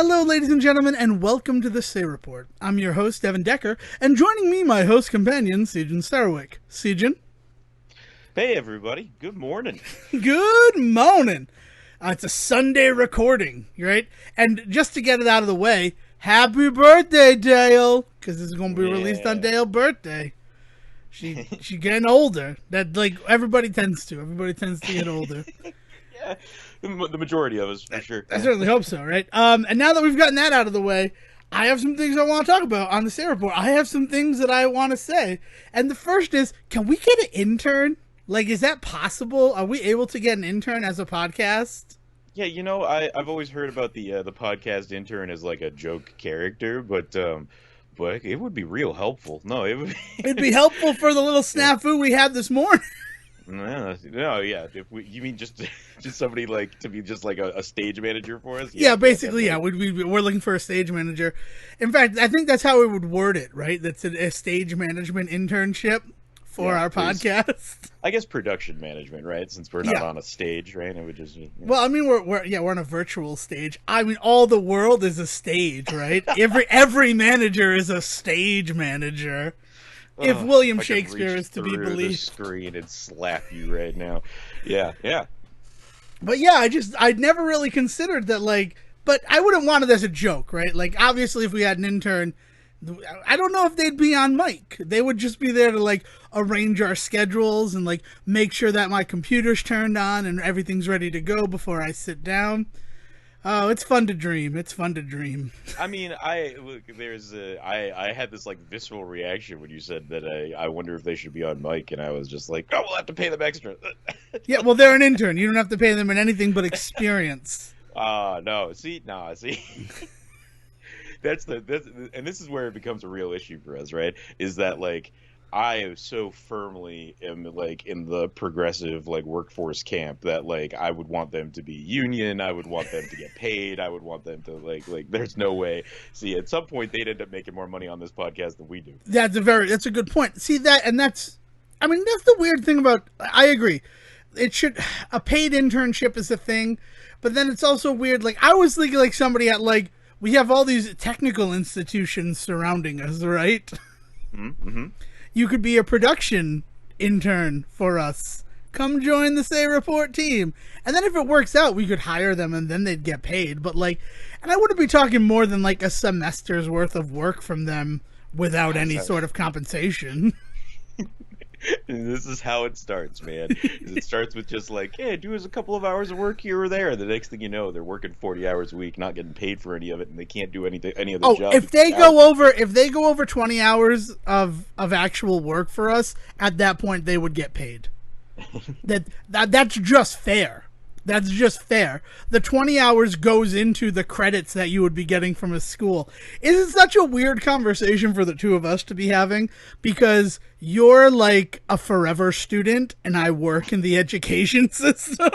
Hello, ladies and gentlemen, and welcome to the Say Report. I'm your host, Devin Decker, and joining me, my host companion, Sejan Starwick. Sejan? Hey, everybody. Good morning. Good morning. It's a Sunday recording, right? And just to get it out of the way, happy birthday, Dayle, because this is going to be released on Dayle's birthday. She getting older. That, like, everybody tends to. Everybody tends to get older. Yeah, the majority of us, for sure. I certainly hope so, right? And now that we've gotten that out of the way, I have some things I want to talk about on the Say Report. I have some things that I want to say. And the first is, can we get an intern? Like, is that possible? Are we able to get an intern as a podcast? Yeah, you know, I've always heard about the podcast intern as like a joke character, but it would be real helpful. No, it would. It'd be helpful for the little snafu we had this morning. No, yeah. You mean just somebody like to be just like a stage manager for us? Yeah, basically, yeah. We're looking for a stage manager. In fact, I think that's how we would word it, right? That's a stage management internship for our podcast. I guess production management, right? Since we're not on a stage, right? It would just. Well, I mean, we're on a virtual stage. I mean, all the world is a stage, right? every manager is a stage manager. If William Shakespeare is to be believed. The screen and slap you right now. Yeah. But yeah, I'd never really considered that, like, but I wouldn't want it as a joke, right? Like, obviously, if we had an intern, I don't know if they'd be on mic. They would just be there to, like, arrange our schedules and, like, make sure that my computer's turned on and everything's ready to go before I sit down. Oh, it's fun to dream. It's fun to dream. I mean, I had this like visceral reaction when you said that I wonder if they should be on mic, and I was just like, oh, we'll have to pay them extra. Yeah, well, they're an intern. You don't have to pay them in anything but experience. No. See. And this is where it becomes a real issue for us, right? Is that like I so firmly am like in the progressive like workforce camp that like I would want them to be union, I would want them to get paid, I would want them to like there's no way. See, at some point they'd end up making more money on this podcast than we do. That's a good point. See that, and that's the weird thing about. I agree. A paid internship is a thing, but then it's also weird. Like I was thinking, like somebody at like we have all these technical institutions surrounding us, right? Mm-hmm. You could be a production intern for us. Come join the Say Report team. And then if it works out, we could hire them and then they'd get paid. But like, and I wouldn't be talking more than like a semester's worth of work from them without any sort of compensation. This is how it starts, man. It starts with just like, hey, do us a couple of hours of work here or there. The next thing you know, they're working 40 hours a week, not getting paid for any of it, and they can't do any of the job. If they go over 20 hours of actual work for us, at that point they would get paid. That's just fair. That's just fair. The 20 hours goes into the credits that you would be getting from a school. It's such a weird conversation for the two of us to be having because you're like a forever student and I work in the education system.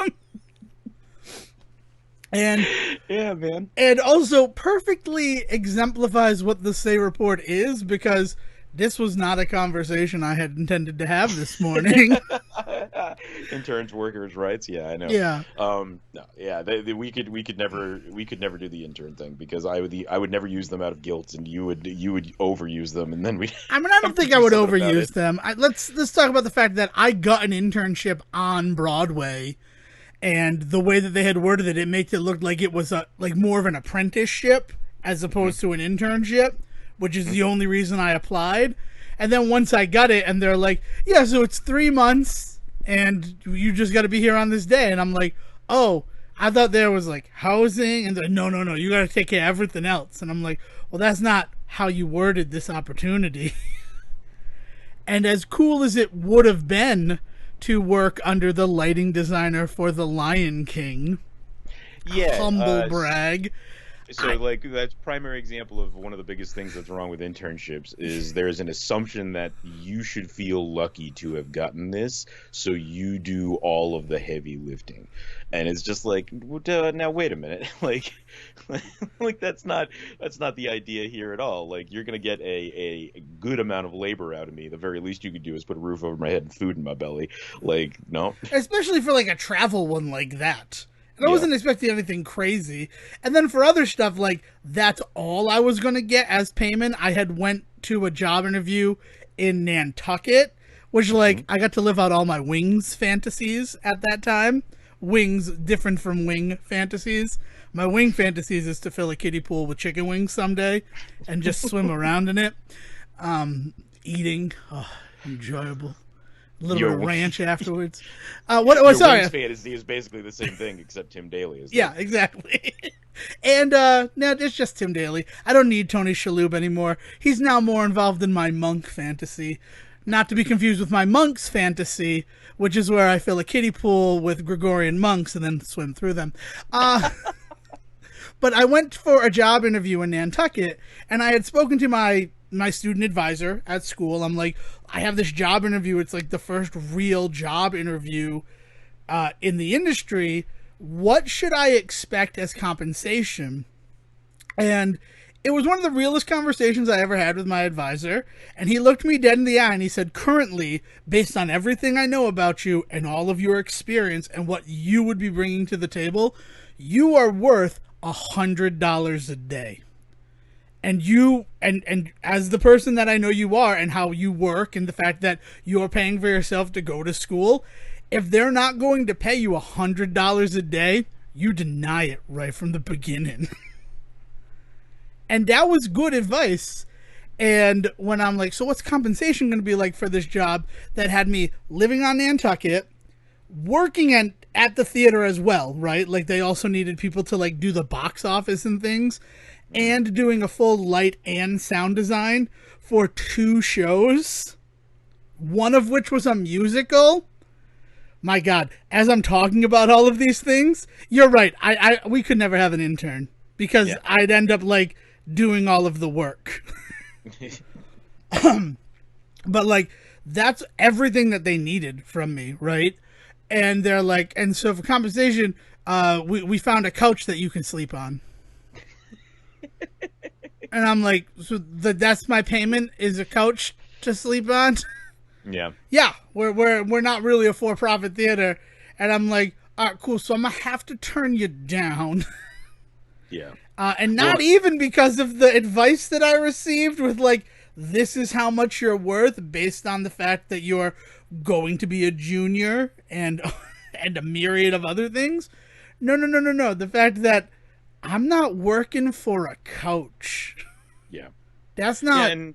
And yeah, man. And also perfectly exemplifies what the Say Report is because this was not a conversation I had intended to have this morning. Interns, workers' rights. Yeah, I know. Yeah. No. Yeah. We could never do the intern thing because I would never use them out of guilt, and you would overuse them, and then we. I mean, I don't think I would overuse them. Let's talk about the fact that I got an internship on Broadway, and the way that they had worded it, it makes it look like it was like more of an apprenticeship as opposed to an internship, which is the only reason I applied. And then once I got it, and they're like, yeah, so it's 3 months, and you just got to be here on this day. And I'm like, oh, I thought there was, like, housing. And they're like, no, you got to take care of everything else. And I'm like, well, that's not how you worded this opportunity. And as cool as it would have been to work under the lighting designer for The Lion King, humble brag. So, like, that's primary example of one of the biggest things that's wrong with internships is there's an assumption that you should feel lucky to have gotten this, so you do all of the heavy lifting. And it's just like, now wait a minute, like that's not the idea here at all. Like, you're gonna get a good amount of labor out of me. The very least you could do is put a roof over my head and food in my belly. Like, no. Especially for like a travel one like that. And I wasn't expecting anything crazy. And then for other stuff, like, that's all I was going to get as payment. I had went to a job interview in Nantucket, which, like, I got to live out all my wings fantasies at that time. Wings, different from wing fantasies. My wing fantasies is to fill a kiddie pool with chicken wings someday and just swim around in it. Eating, enjoyable. A little bit of ranch afterwards. Your sorry. wings fantasy is basically the same thing, except Tim Dayle is. Yeah, exactly. And no, it's just Tim Dayle. I don't need Tony Shalhoub anymore. He's now more involved in my monk fantasy. Not to be confused with my monk's fantasy, which is where I fill a kiddie pool with Gregorian monks and then swim through them. But I went for a job interview in Nantucket, and I had spoken to my student advisor at school. I'm like, I have this job interview. It's like the first real job interview in the industry. What should I expect as compensation? And it was one of the realest conversations I ever had with my advisor. And he looked me dead in the eye and he said, currently, based on everything I know about you and all of your experience and what you would be bringing to the table, you are worth $100 a day. And you, and as the person that I know you are and how you work and the fact that you're paying for yourself to go to school, if they're not going to pay you $100 a day, you deny it right from the beginning. And that was good advice. And when I'm like, so what's compensation going to be like for this job that had me living on Nantucket, working at the theater as well, right? Like they also needed people to like do the box office and things, and doing a full light and sound design for 2 shows, one of which was a musical. My God, as I'm talking about all of these things, you're right. We could never have an intern because I'd end up like doing all of the work. But like, that's everything that they needed from me, right? And they're like, and so for compensation, we found a couch that you can sleep on. And I'm like, so that's my payment, is a couch to sleep on? Yeah. Yeah, we're not really a for-profit theater. And I'm like, all right, cool, so I'm going to have to turn you down. Yeah. And not even because of the advice that I received with like, this is how much you're worth based on the fact that you're going to be a junior and a myriad of other things. No. The fact that I'm not working for a coach. Yeah. That's not... Yeah,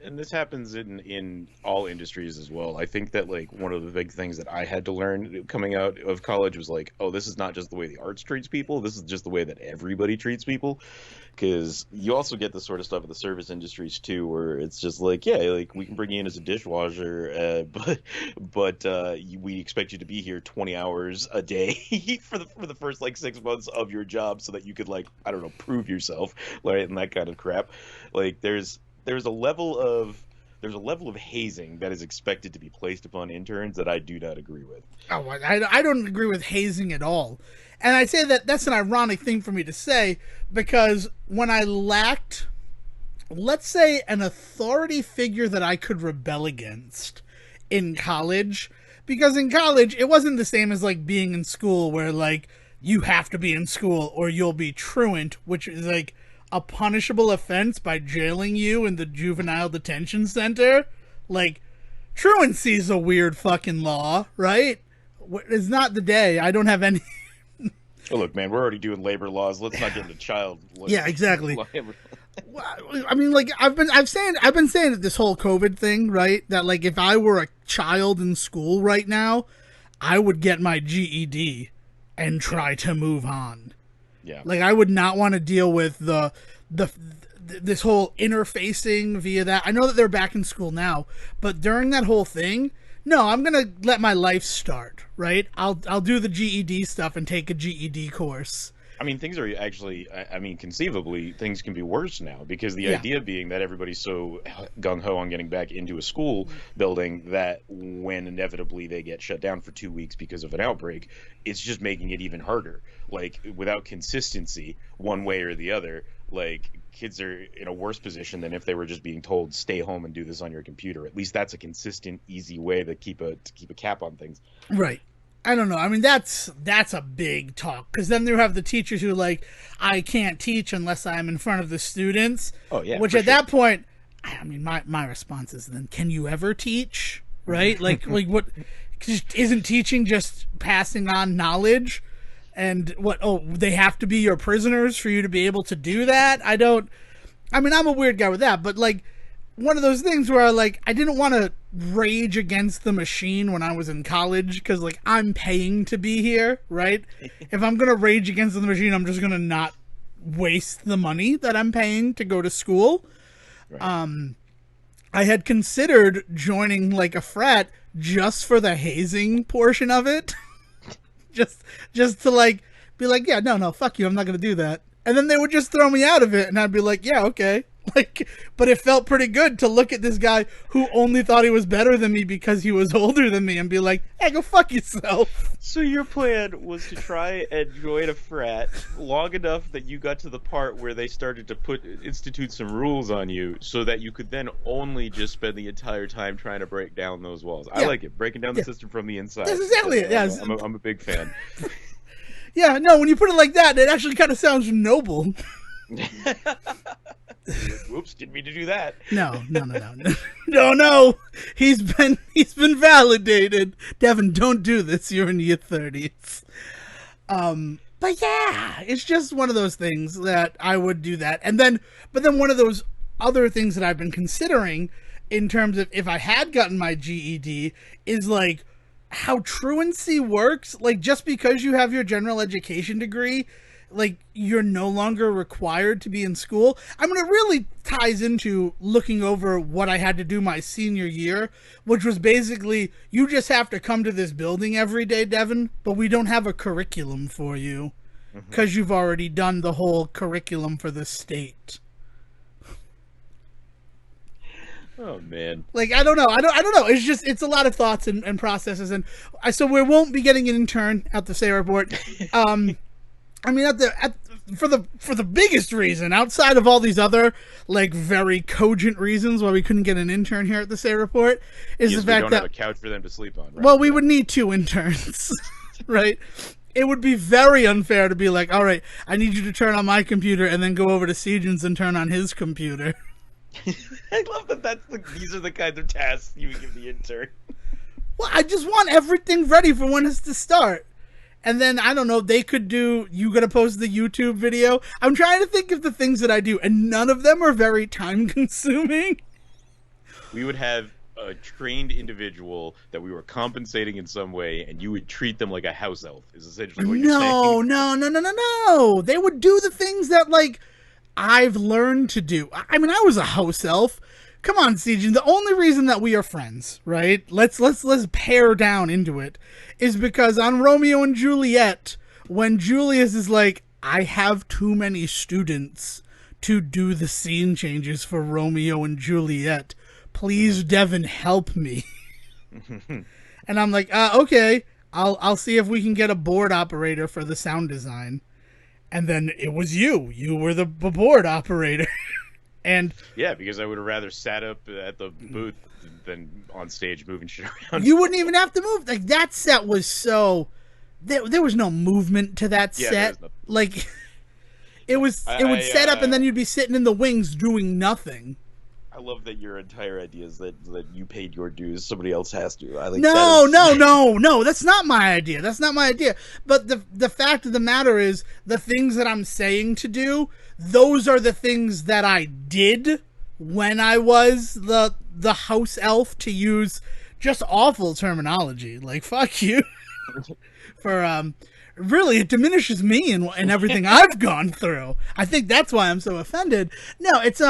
and this happens in all industries as well. I think that like one of the big things that I had to learn coming out of college was like, oh, this is not just the way the arts treats people. This is just the way that everybody treats people. Because you also get this sort of stuff in the service industries too, where it's just like, yeah, like we can bring you in as a dishwasher, but we expect you to be here 20 hours a day for the first like 6 months of your job, so that you could like, I don't know, prove yourself, right, and that kind of crap. Like there's a level of hazing that is expected to be placed upon interns that I do not agree with. Oh, I don't agree with hazing at all. And I say that that's an ironic thing for me to say, because when I lacked, let's say, an authority figure that I could rebel against in college, because in college, it wasn't the same as like being in school where like you have to be in school or you'll be truant, which is like a punishable offense by jailing you in the juvenile detention center. Like, truancy is a weird fucking law, right? It's not the day. I don't have any... Oh, look, man, we're already doing labor laws. Let's not get into child. Yeah, exactly. I mean, like I've been saying it this whole COVID thing, right? That like if I were a child in school right now, I would get my GED and try to move on. Yeah. Like I would not want to deal with this whole interfacing via that. I know that they're back in school now, but during that whole thing, no, I'm going to let my life start, right? I'll do the GED stuff and take a GED course. I mean, things are actually, I mean, conceivably, things can be worse now, because the idea being that everybody's so gung-ho on getting back into a school building that when inevitably they get shut down for 2 weeks because of an outbreak, it's just making it even harder. Like, without consistency, one way or the other, like, kids are in a worse position than if they were just being told, stay home and do this on your computer. At least that's a consistent, easy way to keep a cap on things. Right. I don't know. I mean, that's a big talk, because then you have the teachers who like, I can't teach unless I'm in front of the students. Oh yeah. Which at that point, I mean, my response is then, can you ever teach? Right? like what? Isn't teaching just passing on knowledge? And what? Oh, they have to be your prisoners for you to be able to do that? I mean, I'm a weird guy with that, but like, one of those things where like I didn't want to rage against the machine when I was in college, because like I'm paying to be here, right? If I'm gonna rage against the machine, I'm just gonna not waste the money that I'm paying to go to school. Right. I had considered joining like a frat just for the hazing portion of it, just to like be like, yeah, no, fuck you, I'm not gonna do that, and then they would just throw me out of it, and I'd be like, yeah, okay. Like, but it felt pretty good to look at this guy who only thought he was better than me because he was older than me and be like, hey, go fuck yourself. So your plan was to try and join a frat long enough that you got to the part where they started to institute some rules on you, so that you could then only just spend the entire time trying to break down those walls. Yeah. I like it. Breaking down the system from the inside. That's exactly it. Yeah, I'm a big fan. Yeah, no, when you put it like that, it actually kind of sounds noble. Whoops, didn't mean to do that. No. No. He's been validated. Devin, don't do this. You're in your 30s. But yeah, it's just one of those things that I would do that. But then one of those other things that I've been considering in terms of if I had gotten my GED is like how truancy works. Like, just because you have your general education degree, like, you're no longer required to be in school. I mean, it really ties into looking over what I had to do my senior year, which was basically, you just have to come to this building every day, Devin, but we don't have a curriculum for you because you've already done the whole curriculum for the state. Oh man! Like, I don't know. It's just, it's a lot of thoughts and processes, and so we won't be getting an intern at the Say Report. I mean, for the biggest reason, outside of all these other like very cogent reasons why we couldn't get an intern here at the Say Report, is the fact that we don't have a couch for them to sleep on. Right? Well, we would need 2 interns, right? It would be very unfair to be like, all right, I need you to turn on my computer and then go over to Sejan's and turn on his computer. I love that. These are the kinds of tasks you would give the intern. Well, I just want everything ready for when it's to start. And then, I don't know, they could do, you gotta post the YouTube video. I'm trying to think of the things that I do, and none of them are very time consuming. We would have a trained individual that we were compensating in some way, and you would treat them like a house elf, is essentially what you're saying. No. They would do the things that, like, I've learned to do. I mean, I was a house elf. Come on, Sejan. The only reason that we are friends, right? Let's pare down into it, is because on Romeo and Juliet, when Julius is like, I have too many students to do the scene changes for Romeo and Juliet. Please, Devin, help me. And I'm like, okay, I'll see if we can get a board operator for the sound design. And then it was you. You were the board operator. And yeah, because I would have rather sat up at the booth than on stage moving shit around. You wouldn't even have to move. Like, that set was so... There was no movement to that set. Like, it would set up and then you'd be sitting in the wings doing nothing. I love that your entire idea is that you paid your dues, somebody else has to. No, that's not my idea. But the fact of the matter is, the things that I'm saying to do, those are the things that I did when I was the house elf, to use just awful terminology. Like, fuck you. For, really, it diminishes me and everything I've gone through. I think that's why I'm so offended. No, it's,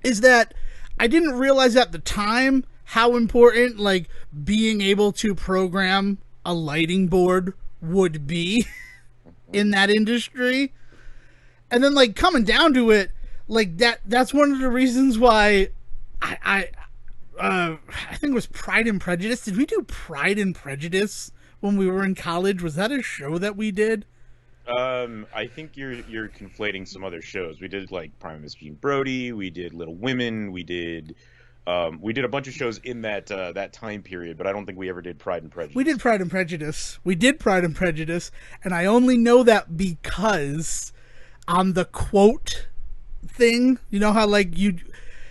is that I didn't realize at the time how important, like, being able to program a lighting board would be in that industry. And then, like, coming down to it, like, that's one of the reasons why I think it was Pride and Prejudice. Did we do Pride and Prejudice when we were in college? Was that a show that we did? I think you're conflating some other shows. We did like Prime Minister Brody. We did Little Women. We did We did a bunch of shows in that time period, but I don't think we ever did Pride and Prejudice. We did Pride and Prejudice. We did Pride and Prejudice, and I only know that because on the quote thing, you know how like you.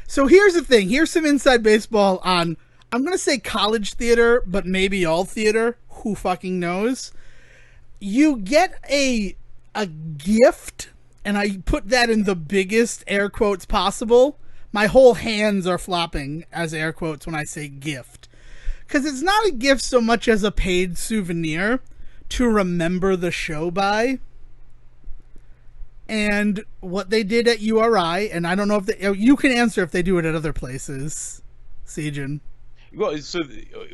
So here's the thing. Here's some inside baseball on. I'm gonna say college theater, but maybe all theater. Who fucking knows? You get a gift, and I put that in the biggest air quotes possible. My whole hands are flopping as air quotes when I say gift. Because it's not a gift so much as a paid souvenir to remember the show by. And what they did at URI, and I don't know if you can answer if they do it at other places, Sejin. Well, so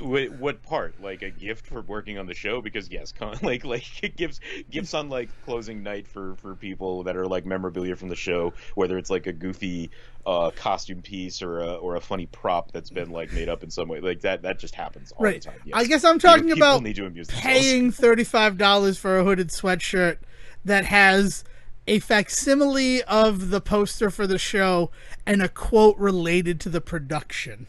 what part? Like a gift for working on the show? Because yes, like gifts on like closing night for people that are like memorabilia from the show, whether it's like a goofy costume piece or a funny prop that's been like made up in some way, like that just happens all the time. Yes. I guess I'm talking about need to amuse paying $35 for a hooded sweatshirt that has a facsimile of the poster for the show and a quote related to the production.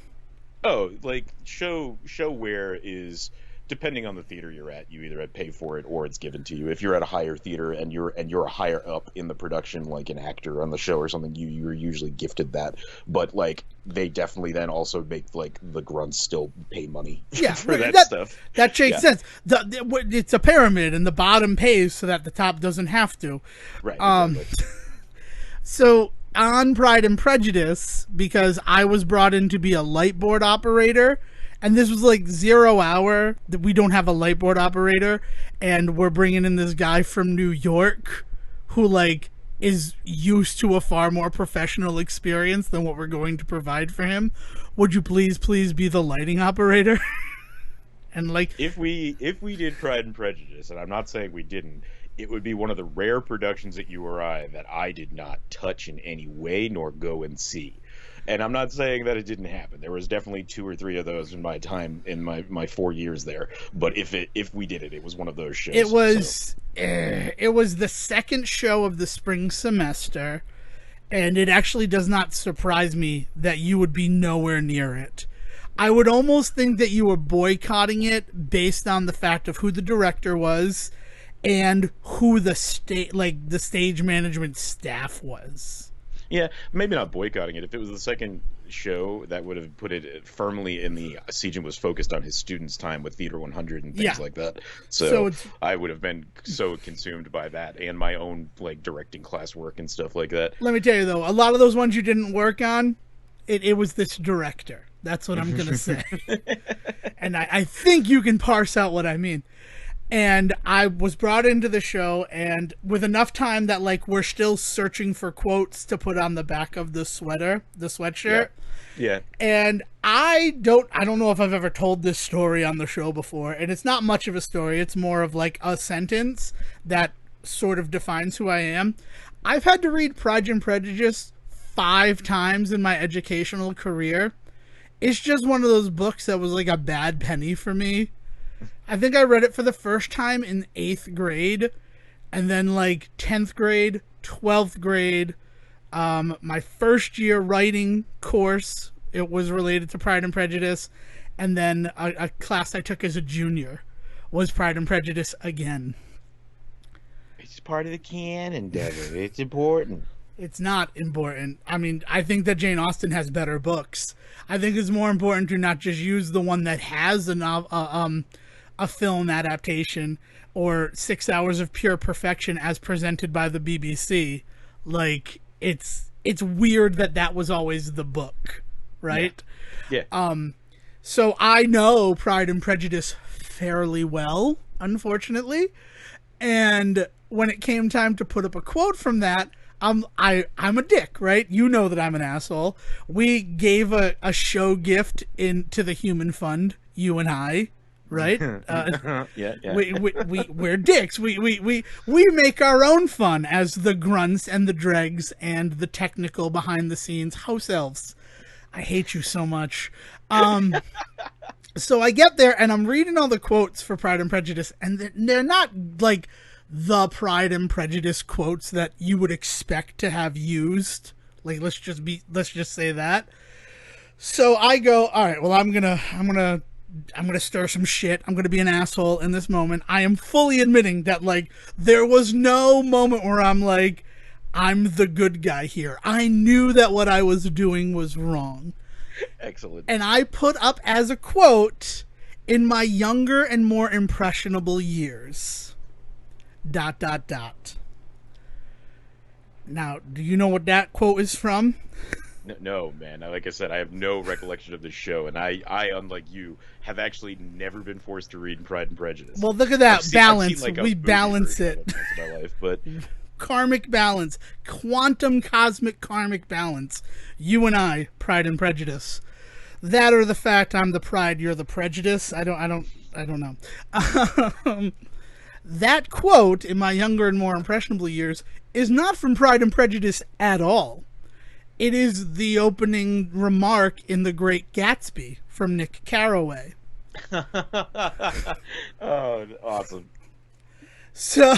Oh, like show wear is depending on the theater you're at. You either pay for it or it's given to you. If you're at a higher theater and you're higher up in the production, like an actor on the show or something, you're usually gifted that. But like they definitely then also make like the grunts still pay money for that stuff. That makes sense. It's a pyramid and the bottom pays so that the top doesn't have to. Right. Exactly. So on Pride and Prejudice, because I was brought in to be a lightboard operator, and this was like 0 hour that we don't have a lightboard operator, and we're bringing in this guy from New York who like is used to a far more professional experience than what we're going to provide for him. Would you please be the lighting operator? And like if we did Pride and Prejudice, and I'm not saying we didn't, it would be one of the rare productions at URI that I did not touch in any way nor go and see. And I'm not saying that it didn't happen. There was definitely 2 or 3 of those in my time in my 4 years there. But if we did it, it was one of those shows. It was the second show of the spring semester, and it actually does not surprise me that you would be nowhere near it. I would almost think that you were boycotting it based on the fact of who the director was and who the stage management staff was. Yeah, maybe not boycotting it. If it was the second show, that would have put it firmly in the Sejin was focused on his students' time with Theater 100 and things like that. So I would have been so consumed by that and my own like directing classwork and stuff like that. Let me tell you though, a lot of those ones you didn't work on, it was this director. That's what I'm gonna say. And I think you can parse out what I mean. And I was brought into the show, and with enough time that like we're still searching for quotes to put on the back of the sweatshirt. Yeah. And I don't know if I've ever told this story on the show before, and it's not much of a story. It's more of like a sentence that sort of defines who I am. I've had to read Pride and Prejudice 5 times in my educational career. It's just one of those books that was like a bad penny for me. I think I read it for the first time in 8th grade, and then like 10th grade, 12th grade, my first year writing course, it was related to Pride and Prejudice, and then a class I took as a junior was Pride and Prejudice again. It's part of the canon, Devin. It's important. It's not important. I mean, I think that Jane Austen has better books. I think it's more important to not just use the one that has a film adaptation or 6 hours of pure perfection as presented by the BBC. Like, it's weird that was always the book, right? Yeah. So I know Pride and Prejudice fairly well, unfortunately. And when it came time to put up a quote from that, I'm a dick, right? You know that I'm an asshole. We gave a show gift to the Human Fund, you and I, right? Yeah. We're dicks. We make our own fun as the grunts and the dregs and the technical behind the scenes house elves. I hate you so much. So I get there and I'm reading all the quotes for Pride and Prejudice, and they're not like the Pride and Prejudice quotes that you would expect to have used. Like, let's just say that. So I go, all right, well, I'm gonna stir some shit. I'm gonna be an asshole in this moment. I am fully admitting that, like, there was no moment where I'm like, I'm the good guy here. I knew that what I was doing was wrong. Excellent. And I put up as a quote, in my younger and more impressionable years. ... Now, do you know what that quote is from? No, man. Like I said, I have no recollection of this show, and I, unlike you, have actually never been forced to read Pride and Prejudice. Well, look at that I've balance. seen, like, We balance it. Once in my life, but Karmic balance, quantum cosmic karmic balance. You and I, Pride and Prejudice. That or the fact I'm the pride, you're the prejudice. I don't know. That quote, in my younger and more impressionable years, is not from Pride and Prejudice at all. It is the opening remark in The Great Gatsby from Nick Carraway. Oh, awesome. So,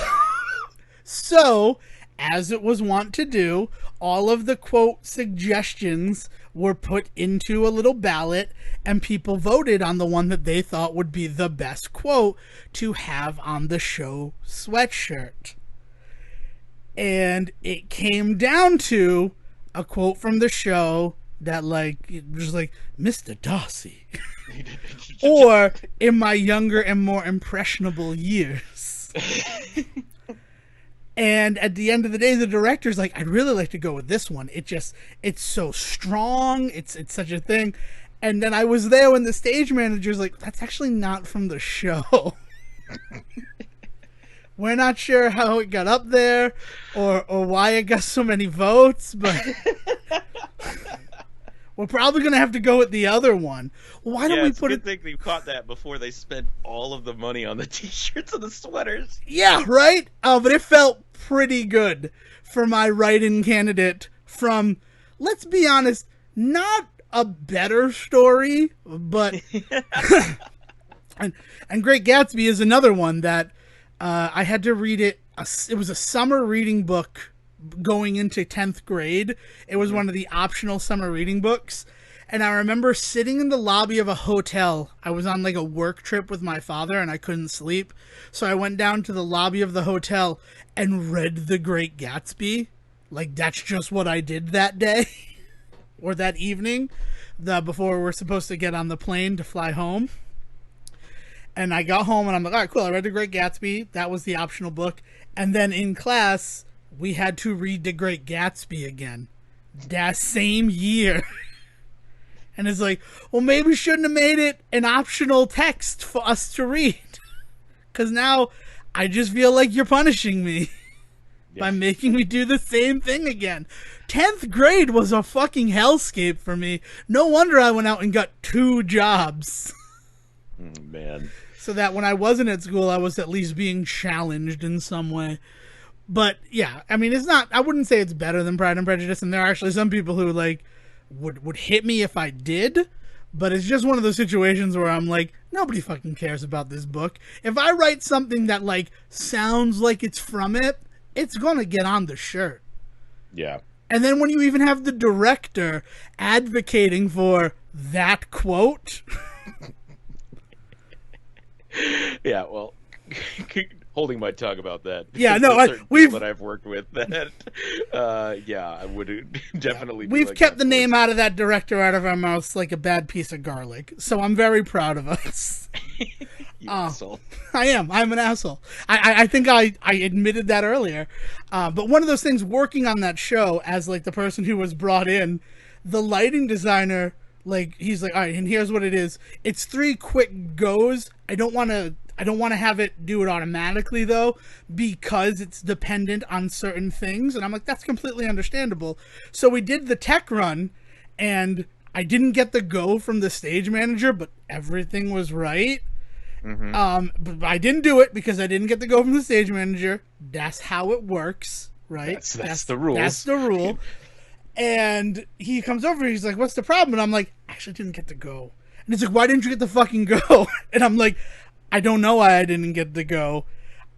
as it was wont to do, all of the quote suggestions were put into a little ballot, and people voted on the one that they thought would be the best quote to have on the show sweatshirt. And it came down to a quote from the show that, like, it was like, Mr. Darcy. Or, in my younger and more impressionable years. And at the end of the day, the director's like, I'd really like to go with this one. It's so strong. It's such a thing. And then I was there when the stage manager's like, that's actually not from the show. We're not sure how it got up there or why it got so many votes, but we're probably going to have to go with the other one. Why don't we put it? It's a good thing they caught that before they spent all of the money on the t-shirts and the sweaters. Yeah, right? But it felt pretty good for my write-in candidate from, let's be honest, not a better story, but and Great Gatsby is another one that I had to read it. It was a summer reading book going into 10th grade. It was one of the optional summer reading books. And I remember sitting in the lobby of a hotel. I was on like a work trip with my father and I couldn't sleep. So I went down to the lobby of the hotel and read The Great Gatsby. Like, that's just what I did that day or that evening before we're supposed to get on the plane to fly home. And I got home and I'm like, all right, cool. I read The Great Gatsby. That was the optional book. And then in class, we had to read The Great Gatsby again. That same year. And it's like, well, maybe we shouldn't have made it an optional text for us to read. Because now I just feel like you're punishing me by making me do the same thing again. 10th grade was a fucking hellscape for me. No wonder I went out and got 2 jobs. Man. So that when I wasn't at school, I was at least being challenged in some way. But yeah, I mean, it's not, I wouldn't say it's better than Pride and Prejudice. And there are actually some people who like would hit me if I did. But it's just one of those situations where I'm like, nobody fucking cares about this book. If I write something that like sounds like it's from it, it's going to get on the shirt. Yeah. And then when you even have the director advocating for that quote. Yeah, well, holding my tongue about that. Yeah, no, that I've worked with that. Yeah, I would definitely. We've like kept the name out of that director out of our mouths like a bad piece of garlic. So I'm very proud of us. You asshole. I am. I'm an asshole. I think I admitted that earlier. But one of those things, working on that show as like the person who was brought in, the lighting designer. Like, he's like, all right, and here's what it is. It's 3 quick goes. I don't want to have it do it automatically, though, because it's dependent on certain things. And I'm like, that's completely understandable. So we did the tech run, and I didn't get the go from the stage manager, but everything was right. Mm-hmm. But I didn't do it because I didn't get the go from the stage manager. That's how it works, right? That's the rules. That's the rule. And he comes over and he's like, what's the problem? And I'm like, I actually didn't get to go. And he's like, why didn't you get the fucking go? And I'm like, I don't know why I didn't get the go.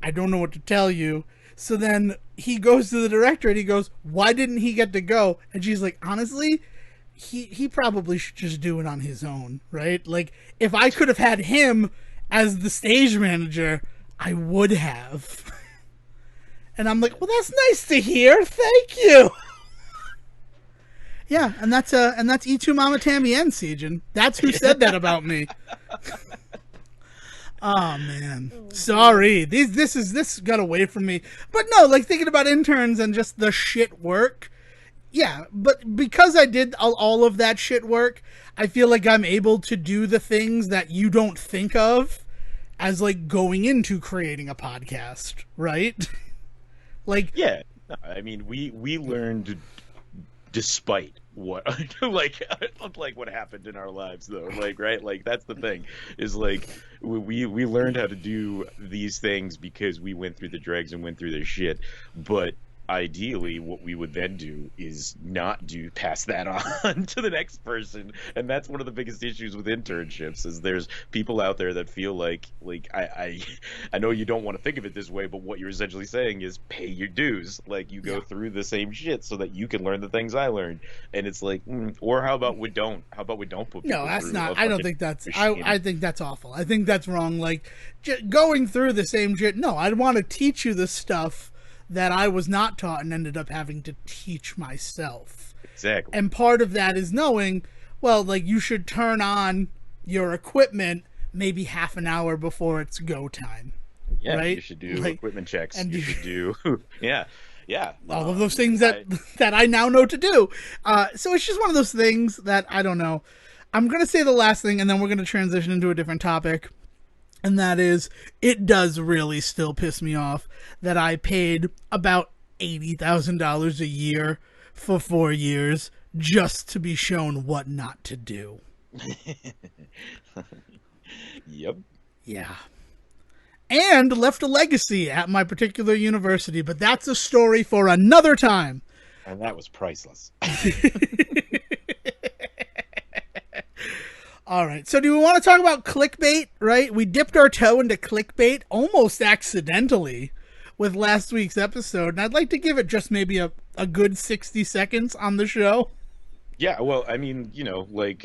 I don't know what to tell you. So then he goes to the director and he goes, why didn't he get to go? And she's like, honestly, he probably should just do it on his own, right? Like, if I could have had him as the stage manager, I would have. And I'm like, well, that's nice to hear. Thank you. Yeah, and that's E2 Mama Tammy and Siegen. That's who said that about me. Oh man, sorry. This got away from me. But no, like thinking about interns and just the shit work. Yeah, but because I did all of that shit work, I feel like I'm able to do the things that you don't think of as like going into creating a podcast, right? Like, yeah, I mean, we learned despite what like what happened in our lives though, like, right, like that's the thing, is like we learned how to do these things because we went through the dregs and went through their shit. But ideally what we would then do is not pass that on to the next person. And that's one of the biggest issues with internships, is there's people out there that feel like I know you don't want to think of it this way, but what you're essentially saying is pay your dues, like you go through the same shit so that you can learn the things I learned. And it's like, or how about we don't put no, that's not, I don't think that's I think that's awful. I think that's wrong. Like going through the same shit, no, I'd want to teach you the stuff that I was not taught and ended up having to teach myself. Exactly. And part of that is knowing, well, like you should turn on your equipment maybe half an hour before it's go time. Yeah, right? You should do equipment checks. And you should do, yeah. All of those things that I now know to do. So it's just one of those things that I don't know. I'm going to say the last thing, and then we're going to transition into a different topic. And that is, it does really still piss me off that I paid about $80,000 a year for 4 years just to be shown what not to do. Yep. Yeah. And left a legacy at my particular university, but that's a story for another time. And that was priceless. All right, so do we want to talk about clickbait, right? We dipped our toe into clickbait almost accidentally with last week's episode, and I'd like to give it just maybe a good 60 seconds on the show. Yeah, well, I mean, you know, like,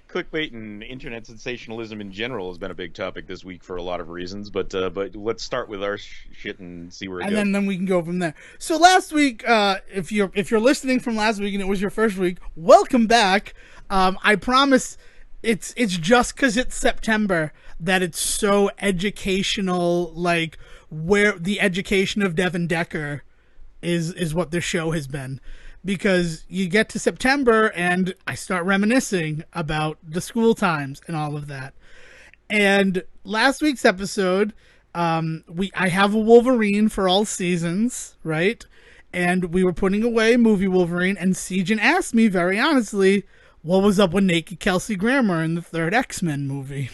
clickbait and internet sensationalism in general has been a big topic this week for a lot of reasons, but let's start with our shit and see where it goes. And then we can go from there. So last week, if you're listening from last week and it was your first week, welcome back. I promise it's just because it's September that it's so educational, like where the education of Devin Decker is what this show has been. Because you get to September and I start reminiscing about the school times and all of that. And last week's episode, I have a Wolverine for all seasons, right? And we were putting away movie Wolverine, and Siegen asked me very honestly, what was up with Naked Kelsey Grammar in the third X-Men movie?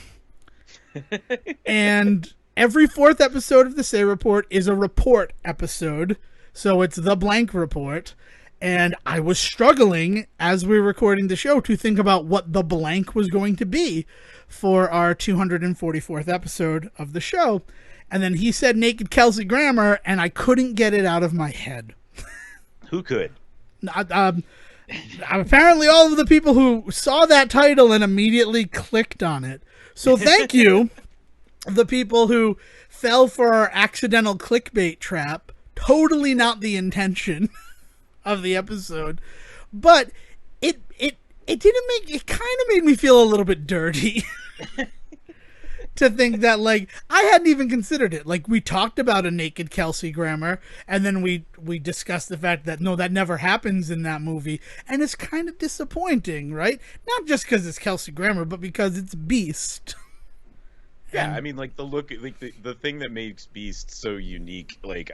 And every fourth episode of the Say Report is a report episode. So it's the blank report. And I was struggling as we were recording the show to think about what the blank was going to be for our 244th episode of the show. And then he said Naked Kelsey Grammar, and I couldn't get it out of my head. Who could? Apparently all of the people who saw that title and immediately clicked on it. So thank you, the people who fell for our accidental clickbait trap. Totally not the intention of the episode, but it kind of made me feel a little bit dirty to think that, like, I hadn't even considered it. Like, we talked about a Naked Kelsey Grammar, and then we discussed the fact that no, that never happens in that movie, and it's kind of disappointing, right? Not just because it's Kelsey Grammar, but because it's Beast. Yeah, I mean, like the thing that makes Beast so unique, like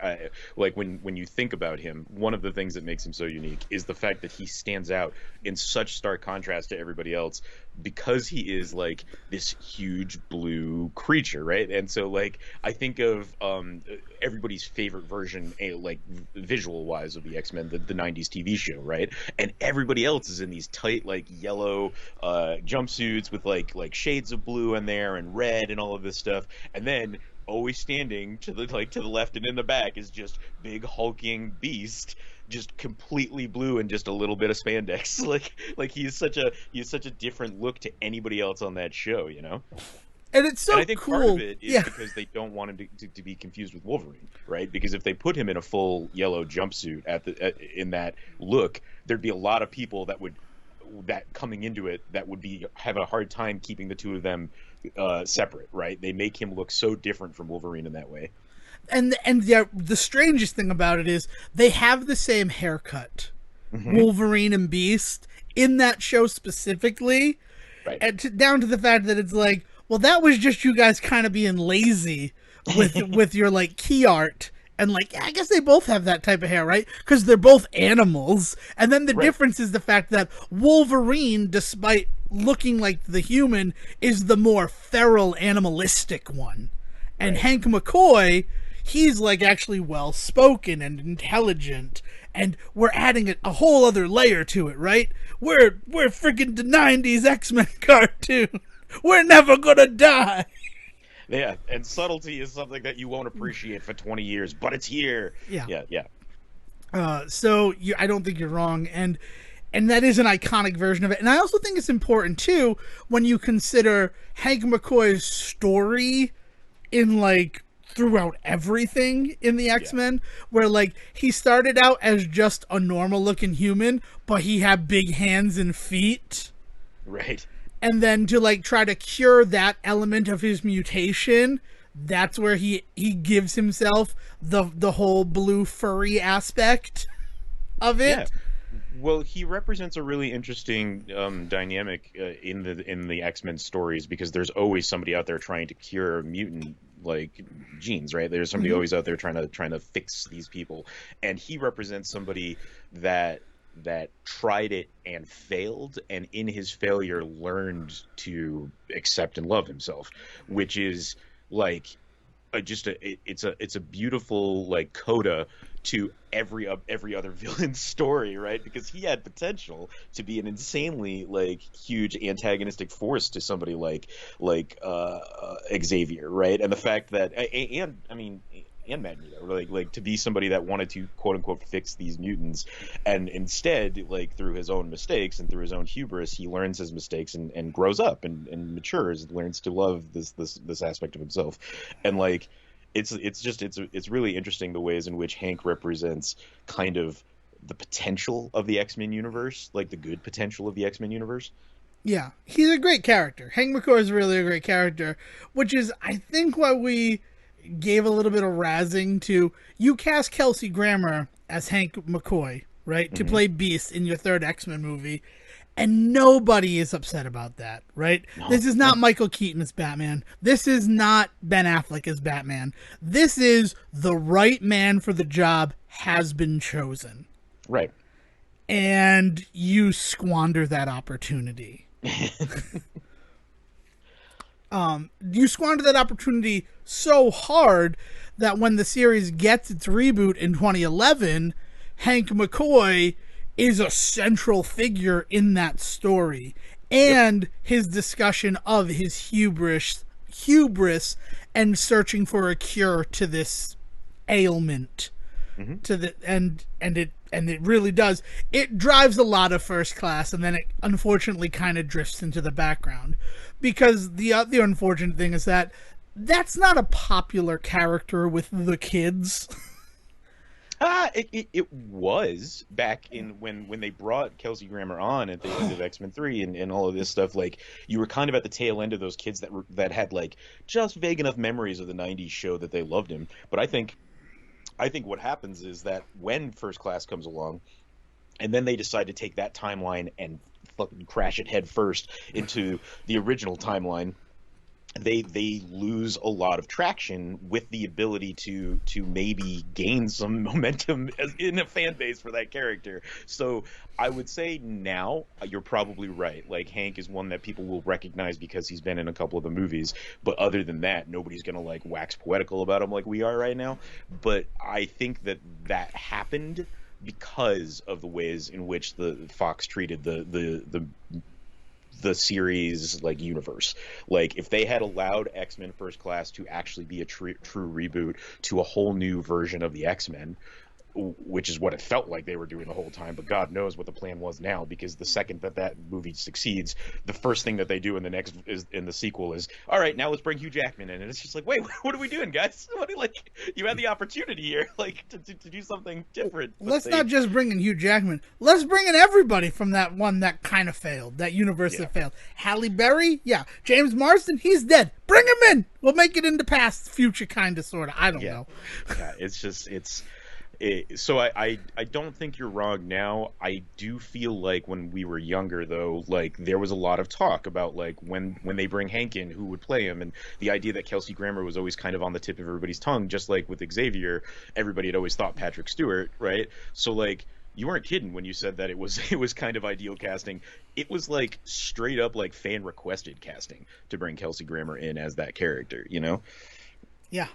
when you think about him, one of the things that makes him so unique is the fact that he stands out in such stark contrast to everybody else, because he is like this huge blue creature, right? And so, like, I think of everybody's favorite version, like visual wise, of the X-Men, the 90s TV show, right? And everybody else is in these tight, like, yellow jumpsuits with like shades of blue in there and red and all of this stuff, and then always standing to the left and in the back is just big hulking Beast just completely blue and just a little bit of spandex. Like he is such a different look to anybody else on that show, you know. And it's so And I think cool. part of it is Yeah. because they don't want him to be confused with Wolverine, right? Because if they put him in a full yellow jumpsuit in that look, there'd be a lot of people that coming into it that would have a hard time keeping the two of them separate, right? They make him look so different from Wolverine in that way. And the strangest thing about it is they have the same haircut, Mm-hmm. Wolverine and Beast, in that show specifically, Right. and down to the fact that it's like, well, that was just you guys kind of being lazy with your like key art. And like, yeah, I guess they both have that type of hair, right? Because they're both animals. And then the Right. difference is the fact that Wolverine, despite looking like the human, is the more feral, animalistic one. And Right. Hank McCoy, he's like actually well spoken and intelligent. And we're adding a whole other layer to it, right? We're freaking the '90s X-Men cartoon. We're never gonna die. Yeah, and subtlety is something that you won't appreciate for 20 years, but it's here. Yeah. Yeah. So I don't think you're wrong, and that is an iconic version of it. And I also think it's important too when you consider Hank McCoy's story in like throughout everything in the X-Men, where like he started out as just a normal looking human, but he had big hands and feet. Right. And then to like try to cure that element of his mutation, that's where he gives himself the whole blue furry aspect of it. Yeah. Well, he represents a really interesting dynamic in the X-Men stories, because there's always somebody out there trying to cure mutant like genes, right? There's somebody always out there trying to fix these people, and he represents somebody that tried it and failed, and in his failure learned to accept and love himself, which is like it's a beautiful like coda to every other villain's story, right? Because he had potential to be an insanely like huge antagonistic force to somebody like Xavier, right? And the fact that and I mean and Magneto, like to be somebody that wanted to quote unquote fix these mutants, and instead, like through his own mistakes and through his own hubris, he learns his mistakes and grows up and matures and learns to love this aspect of himself. And like it's really interesting the ways in which Hank represents kind of the potential of the X-Men universe, like the good potential of the X-Men universe. Yeah, he's a great character. Hank McCoy is really a great character, which is, I think, why we gave a little bit of razzing to you cast Kelsey Grammer as Hank McCoy, right, to play Beast in your third X-Men movie, and nobody is upset about that, right? No. This is not Michael Keaton as Batman. This is not Ben Affleck as Batman. This is the right man for the job has been chosen. Right. And you squander that opportunity. You squander that opportunity so hard that when the series gets its reboot in 2011, Hank McCoy is a central figure in that story, and his discussion of his hubris and searching for a cure to this ailment. To the and it really does. It drives a lot of First Class, and then it unfortunately kind of drifts into the background, because the unfortunate thing is that that's not a popular character with the kids. It was back in when they brought Kelsey Grammer on at the end of X-Men 3 and all of this stuff. Like, you were kind of at the tail end of those kids that had like just vague enough memories of the 90s show that they loved him. But I think what happens is that when First Class comes along, and then they decide to take that timeline and fucking crash it head first into the original timeline, they lose a lot of traction with the ability to maybe gain some momentum in a fan base for that character. So I would say now you're probably right. Like, Hank is one that people will recognize because he's been in a couple of the movies, but other than that, nobody's gonna like wax poetical about him like we are right now. But I think that happened because of the ways in which the Fox treated the series like universe. Like, if they had allowed X-Men First Class to actually be a true reboot to a whole new version of the X-Men, which is what it felt like they were doing the whole time. But God knows what the plan was now, because the second that movie succeeds, the first thing that they do in the sequel is, all right, now let's bring Hugh Jackman in, and it's just like, wait, what are we doing, guys? Like, you had the opportunity here, like to do something different. Let's not just bring in Hugh Jackman. Let's bring in everybody from that one that kind of failed, that universe that failed. Halle Berry, yeah. James Marsden, he's dead. Bring him in. We'll make it into past, future, kind of, sort of. I don't know. Yeah, so I don't think you're wrong now. I do feel like when we were younger, though, like there was a lot of talk about like when they bring Hank in, who would play him, and the idea that Kelsey Grammer was always kind of on the tip of everybody's tongue, just like with Xavier, everybody had always thought Patrick Stewart, right? So like you weren't kidding when you said that it was kind of ideal casting. It was like straight up like fan requested casting to bring Kelsey Grammer in as that character, you know? Yeah.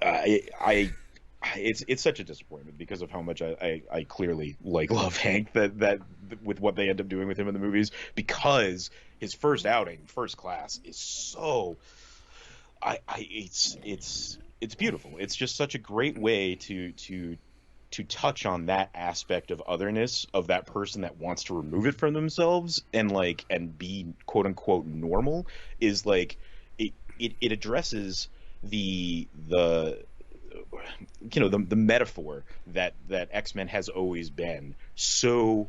It's such a disappointment because of how much I clearly like love Hank that with what they end up doing with him in the movies, because his first outing, First Class, is so it's beautiful. It's just such a great way to touch on that aspect of otherness, of that person that wants to remove it from themselves and be quote unquote normal, is like it addresses the metaphor that X-Men has always been so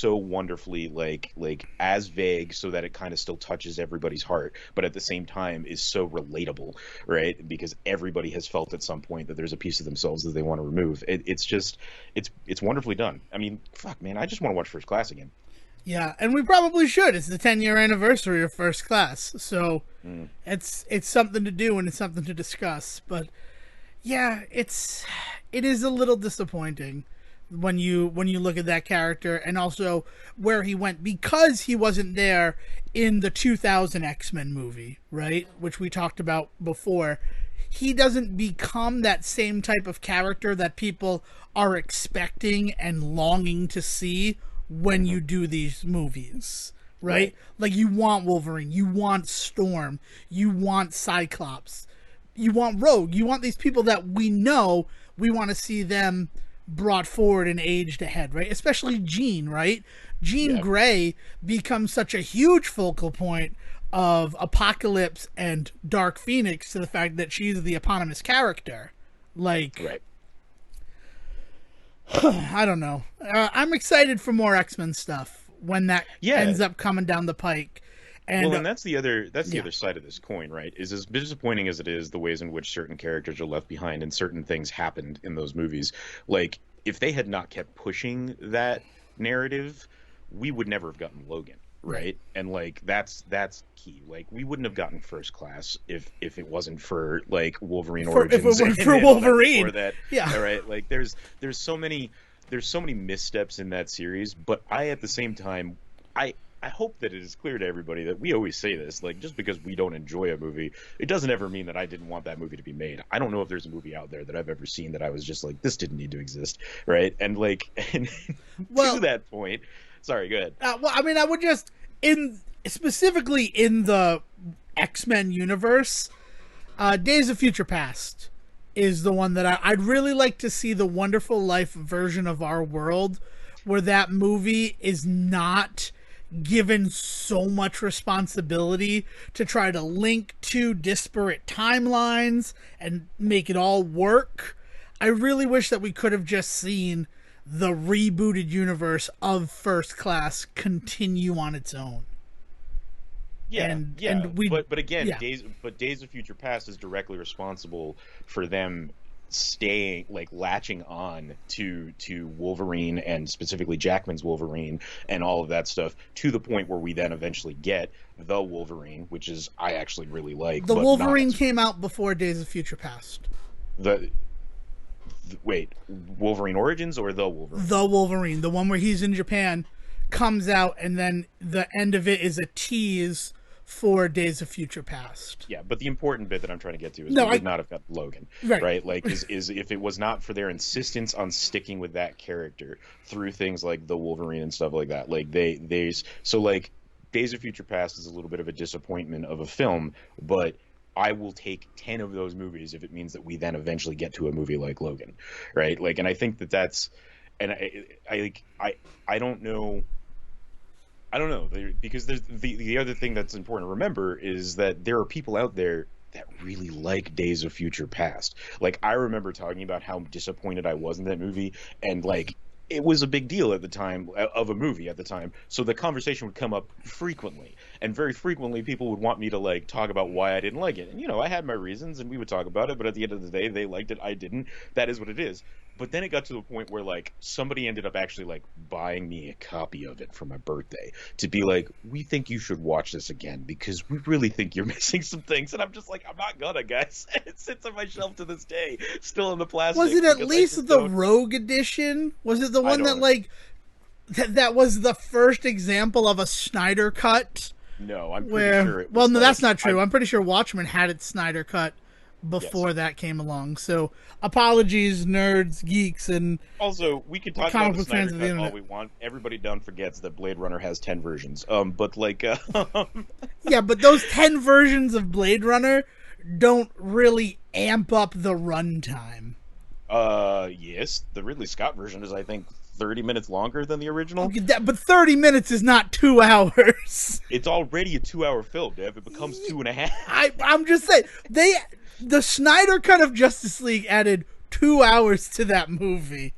wonderfully like as vague, so that it kind of still touches everybody's heart, but at the same time is so relatable, right? Because everybody has felt at some point that there's a piece of themselves that they want to remove. It's wonderfully done. I mean, fuck, man, I just want to watch First Class again. Yeah, and we probably should. It's the 10-year anniversary of First Class, so it's something to do and it's something to discuss. But yeah, it is a little disappointing when you look at that character, and also where he went, because he wasn't there in the 2000 X-Men movie, right? Which we talked about before. He doesn't become that same type of character that people are expecting and longing to see when you do these movies, right? Like, you want Wolverine, you want Storm, you want Cyclops, you want Rogue, you want these people that we know, we want to see them brought forward and aged ahead, right? Especially Jean, right? Jean Grey becomes such a huge focal point of Apocalypse and Dark Phoenix, to the fact that she's the eponymous character. Like, I don't know. I'm excited for more X-Men stuff when that ends up coming down the pike. And, and that's the other side of this coin, right? Is as disappointing as it is, the ways in which certain characters are left behind and certain things happened in those movies. Like, if they had not kept pushing that narrative, we would never have gotten Logan, right? And like that's key. Like, we wouldn't have gotten First Class if it wasn't for like Wolverine Origins. If it wasn't for Wolverine, all right. Like there's so many missteps in that series, but at the same time, I hope that it is clear to everybody that we always say this, like, just because we don't enjoy a movie, it doesn't ever mean that I didn't want that movie to be made. I don't know if there's a movie out there that I've ever seen that I was just like, this didn't need to exist, right? And like, to that point, sorry, go ahead. Well, I mean, I would just, specifically in the X-Men universe, Days of Future Past is the one that I'd really like to see, the Wonderful Life version of our world, where that movie is not given so much responsibility to try to link two disparate timelines and make it all work. I really wish that we could have just seen the rebooted universe of First Class continue on its own. But again, Days of Future Past is directly responsible for them staying, like, latching on to Wolverine, and specifically Jackman's Wolverine and all of that stuff, to the point where we then eventually get the Wolverine, which is, I actually really like. The Wolverine came out before Days of Future Past. Wait, Wolverine Origins or the Wolverine? The Wolverine, the one where he's in Japan, comes out, and then the end of it is a tease for Days of Future Past. Yeah, but the important bit that I'm trying to get to is we would not have got Logan, right? Like, is if it was not for their insistence on sticking with that character through things like the Wolverine and stuff like that, like so like Days of Future Past is a little bit of a disappointment of a film, but I will take 10 of those movies if it means that we then eventually get to a movie like Logan, right? Like, and I think that's and I don't know. I don't know, because there's the other thing that's important to remember is that there are people out there that really like Days of Future Past. Like, I remember talking about how disappointed I was in that movie, and like it was a big deal at the time of a movie at the time. So the conversation would come up frequently, and very frequently people would want me to like talk about why I didn't like it. And I had my reasons, and we would talk about it. But at the end of the day, they liked it, I didn't. That is what it is. But then it got to a point where like somebody ended up actually like buying me a copy of it for my birthday to be like, we think you should watch this again because we really think you're missing some things. And I'm just like, I'm not gonna, guys. It sits on my shelf to this day, still in the plastic. Was it at least the Rogue edition? Was it the one that like that was the first example of a Snyder cut? No, I'm pretty sure it was. Well, no, that's not true. I'm pretty sure Watchmen had its Snyder cut before that came along. So apologies, nerds, geeks, and also we can talk about the Snyder cut all we want. Everybody done forgets that Blade Runner has 10 versions. But like, yeah, but those 10 versions of Blade Runner don't really amp up the runtime. Yes, the Ridley Scott version is, I think, 30 minutes longer than the original. Okay, but 30 minutes is not 2 hours. It's already a 2-hour film, Dev. It becomes 2.5. I'm just saying, the Snyder cut of Justice League added 2 hours to that movie,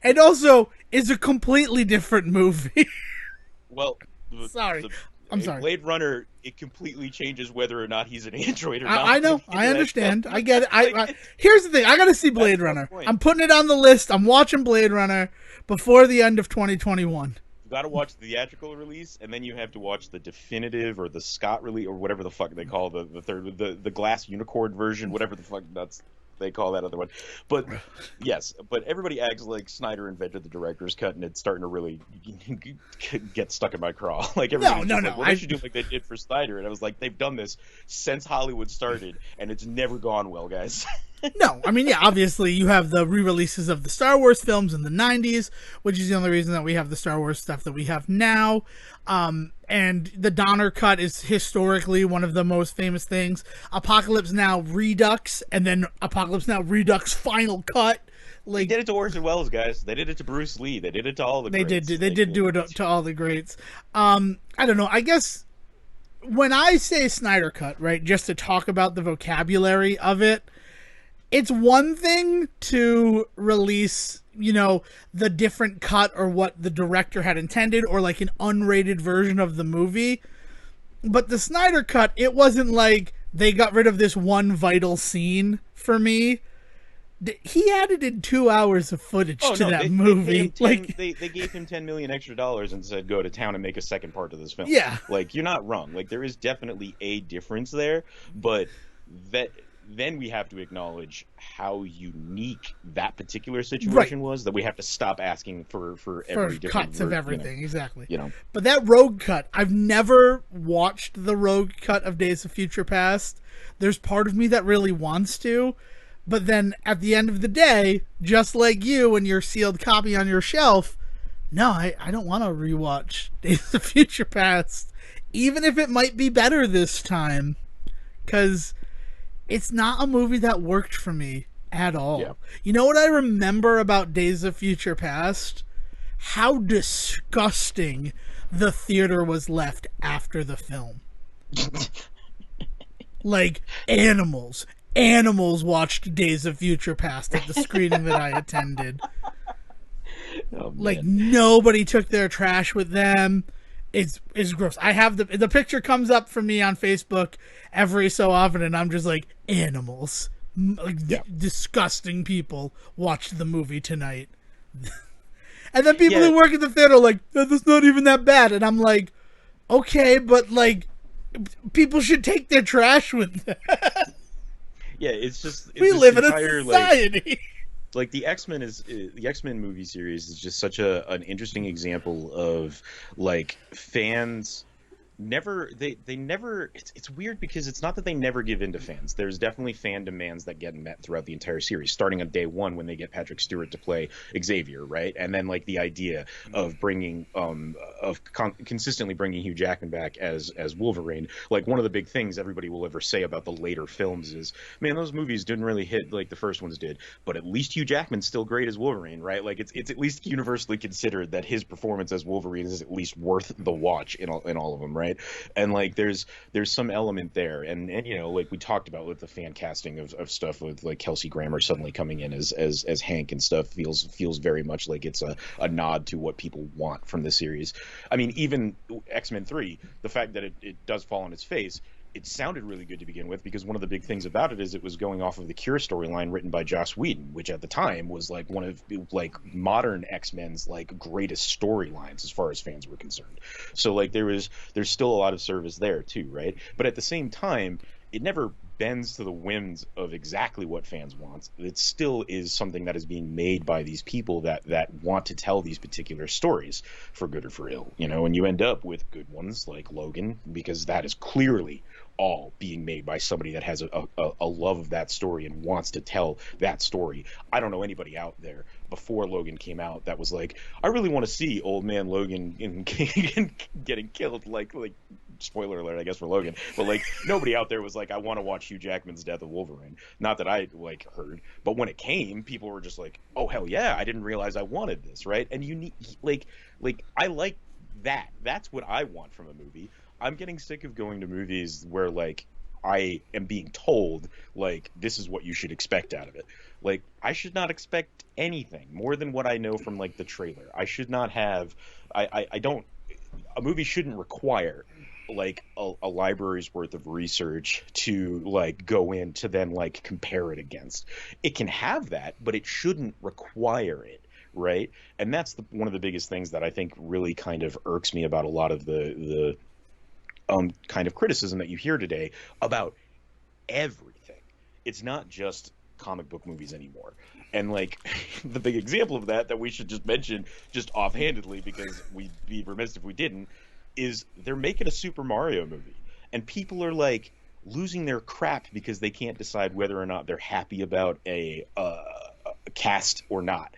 and also is a completely different movie. Well, I'm sorry. Blade Runner, it completely changes whether or not he's an android or not. I know. I understand. I get it. Here's the thing. I got to see Blade Runner. I'm putting it on the list. I'm watching Blade Runner before the end of 2021. You got to watch the theatrical release, and then you have to watch the definitive or the Scott release or whatever the fuck they call the third, the glass unicorn version, whatever the fuck they call that other one. But yes, but everybody acts like Snyder invented the director's cut, and it's starting to really get stuck in my craw. Like, everybody's no. Like, well, they should do like they did for Snyder, and I was like, they've done this since Hollywood started, and it's never gone well, guys. No, I mean, yeah, obviously you have the re-releases of the Star Wars films in the 90s, which is the only reason that we have the Star Wars stuff that we have now. And the Donner cut is historically one of the most famous things. Apocalypse Now Redux, and then Apocalypse Now Redux Final Cut. Like, they did it to Orson Welles, guys. They did it to Bruce Lee. They did it to all the greats. They did do it to all the greats. I don't know. I guess when I say Snyder cut, right, just to talk about the vocabulary of it, it's one thing to release, the different cut or what the director had intended, or like an unrated version of the movie. But the Snyder cut, it wasn't like they got rid of this one vital scene for me. He added in 2 hours of footage to that movie. They gave him $10 million extra and said, go to town and make a second part of this film. Yeah. Like, you're not wrong. Like, there is definitely a difference there, but then we have to acknowledge how unique that particular situation was, that we have to stop asking for every different cuts of everything. Exactly. But that Rogue cut, I've never watched the Rogue cut of Days of Future Past. There's part of me that really wants to, but then at the end of the day, just like you and your sealed copy on your shelf, no, I don't want to rewatch Days of Future Past, even if it might be better this time, because it's not a movie that worked for me at all. Yeah. You know what I remember about Days of Future Past? How disgusting the theater was left after the film. Like, animals watched Days of Future Past at the screening that I attended. Oh, like, nobody took their trash with them. It's gross. I have the picture comes up for me on Facebook every so often, and I'm just like, animals, disgusting people watched the movie tonight. And then people who work at the theater are like, that's not even that bad, and I'm like, okay, but like, people should take their trash with them. Yeah, it's we live in a society. Like the X-Men movie series is just such an interesting example of like fans they never it's weird because it's not that they never give in to fans. There's definitely fan demands that get met throughout the entire series, starting on day one when they get Patrick Stewart to play Xavier, right? And then like the idea of bringing consistently bringing Hugh Jackman back as Wolverine. Like one of the big things everybody will ever say about the later films is, man, those movies didn't really hit like the first ones did, but at least Hugh Jackman's still great as Wolverine, right? Like it's at least universally considered that his performance as Wolverine is at least worth the watch in all of them, right? And like there's some element there, and you know, like we talked about with the fan casting of stuff with like Kelsey Grammer suddenly coming in as Hank and stuff feels very much like it's a nod to what people want from the series. I mean, even X-Men 3, the fact that it does fall on its face, it sounded really good to begin with, because one of the big things about it is it was going off of the Cure storyline written by Joss Whedon, which at the time was like one of like modern X-Men's like greatest storylines as far as fans were concerned. So like there's still a lot of service there too, right? But at the same time, it never bends to the whims of exactly what fans want. It still is something that is being made by these people that want to tell these particular stories, for good or for ill, you know, and you end up with good ones like Logan, because that is clearly all being made by somebody that has a love of that story and wants to tell that story. I don't know anybody out there before Logan came out that was like, I really want to see old man Logan getting killed, like spoiler alert, I guess, for Logan, but like nobody out there was like, I want to watch Hugh Jackman's death of Wolverine. Not that I like heard, but when it came, people were just like, oh hell yeah, I didn't realize I wanted this, right? And you need like I like that. That's what I want from a movie. I'm getting sick of going to movies where like I am being told like this is what you should expect out of it. Like I should not expect anything more than what I know from like the trailer. I should not have I don't a movie shouldn't require like a library's worth of research to like go in to then like compare it against. It can have that, but it shouldn't require it, right? And that's one of the biggest things that I think really kind of irks me about a lot of the kind of criticism that you hear today about everything. It's not just comic book movies anymore. And like the big example of that we should just mention just offhandedly, because we'd be remiss if we didn't, is they're making a Super Mario movie, and people are like losing their crap because they can't decide whether or not they're happy about a cast or not.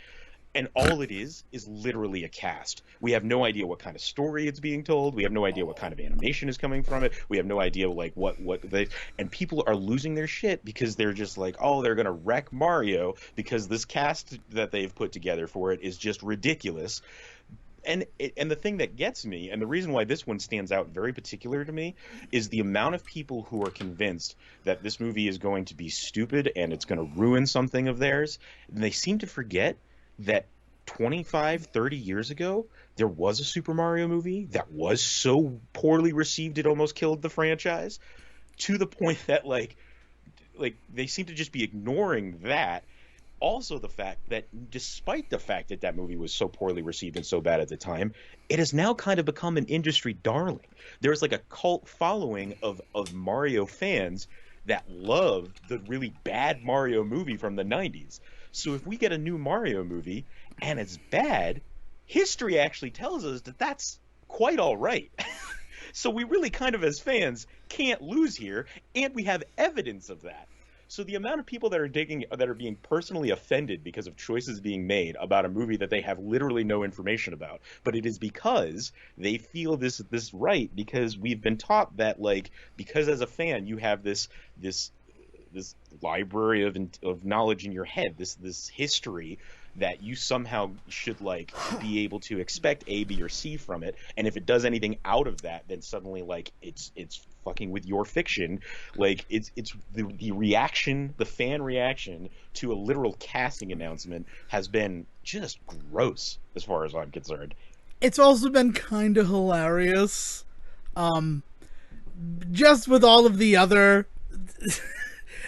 And all it is literally a cast. We have no idea what kind of story it's being told. We have no idea what kind of animation is coming from it. We have no idea like what they, and people are losing their shit because they're just like, oh, they're gonna wreck Mario because this cast that they've put together for it is just ridiculous. And the thing that gets me, and the reason why this one stands out very particular to me, is the amount of people who are convinced that this movie is going to be stupid and it's going to ruin something of theirs. And they seem to forget that 25, 30 years ago, there was a Super Mario movie that was so poorly received it almost killed the franchise, to the point that like they seem to just be ignoring that. Also the fact that despite the fact that that movie was so poorly received and so bad at the time, it has now kind of become an industry darling. There's like a cult following of Mario fans that love the really bad Mario movie from the 90s. So if we get a new Mario movie and it's bad, history actually tells us that that's quite all right. So we really kind of as fans can't lose here, and we have evidence of that. So the amount of people that are being personally offended because of choices being made about a movie that they have literally no information about, but it is because they feel this right, because we've been taught that, like, because as a fan you have this library of knowledge in your head, this history that you somehow should like be able to expect A, B, or C from it, and if it does anything out of that, then suddenly like it's fucking with your fiction. Like it's the reaction, the fan reaction to a literal casting announcement has been just gross as far as I'm concerned. It's also been kind of hilarious, just with all of the other.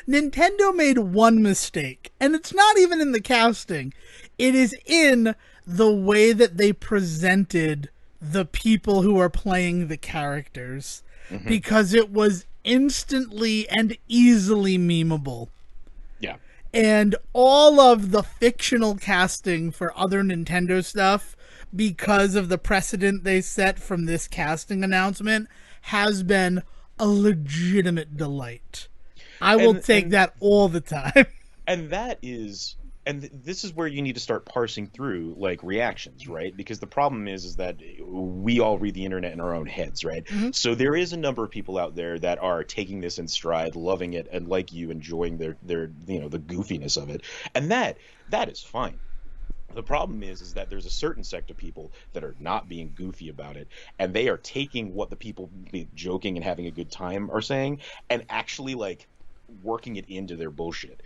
Nintendo made one mistake, and it's not even in the casting. It is in the way that they presented the people who are playing the characters, because it was instantly and easily memeable. Yeah. And all of the fictional casting for other Nintendo stuff, because of the precedent they set from this casting announcement, has been a legitimate delight. I will take that all the time. And this is where you need to start parsing through like reactions, right? Because the problem is that we all read the internet in our own heads, right? Mm-hmm. So there is a number of people out there that are taking this in stride, loving it, and like you, enjoying their the goofiness of it, and that is fine. The problem is that there's a certain sect of people that are not being goofy about it, and they are taking what the people joking and having a good time are saying and actually like working it into their bullshit.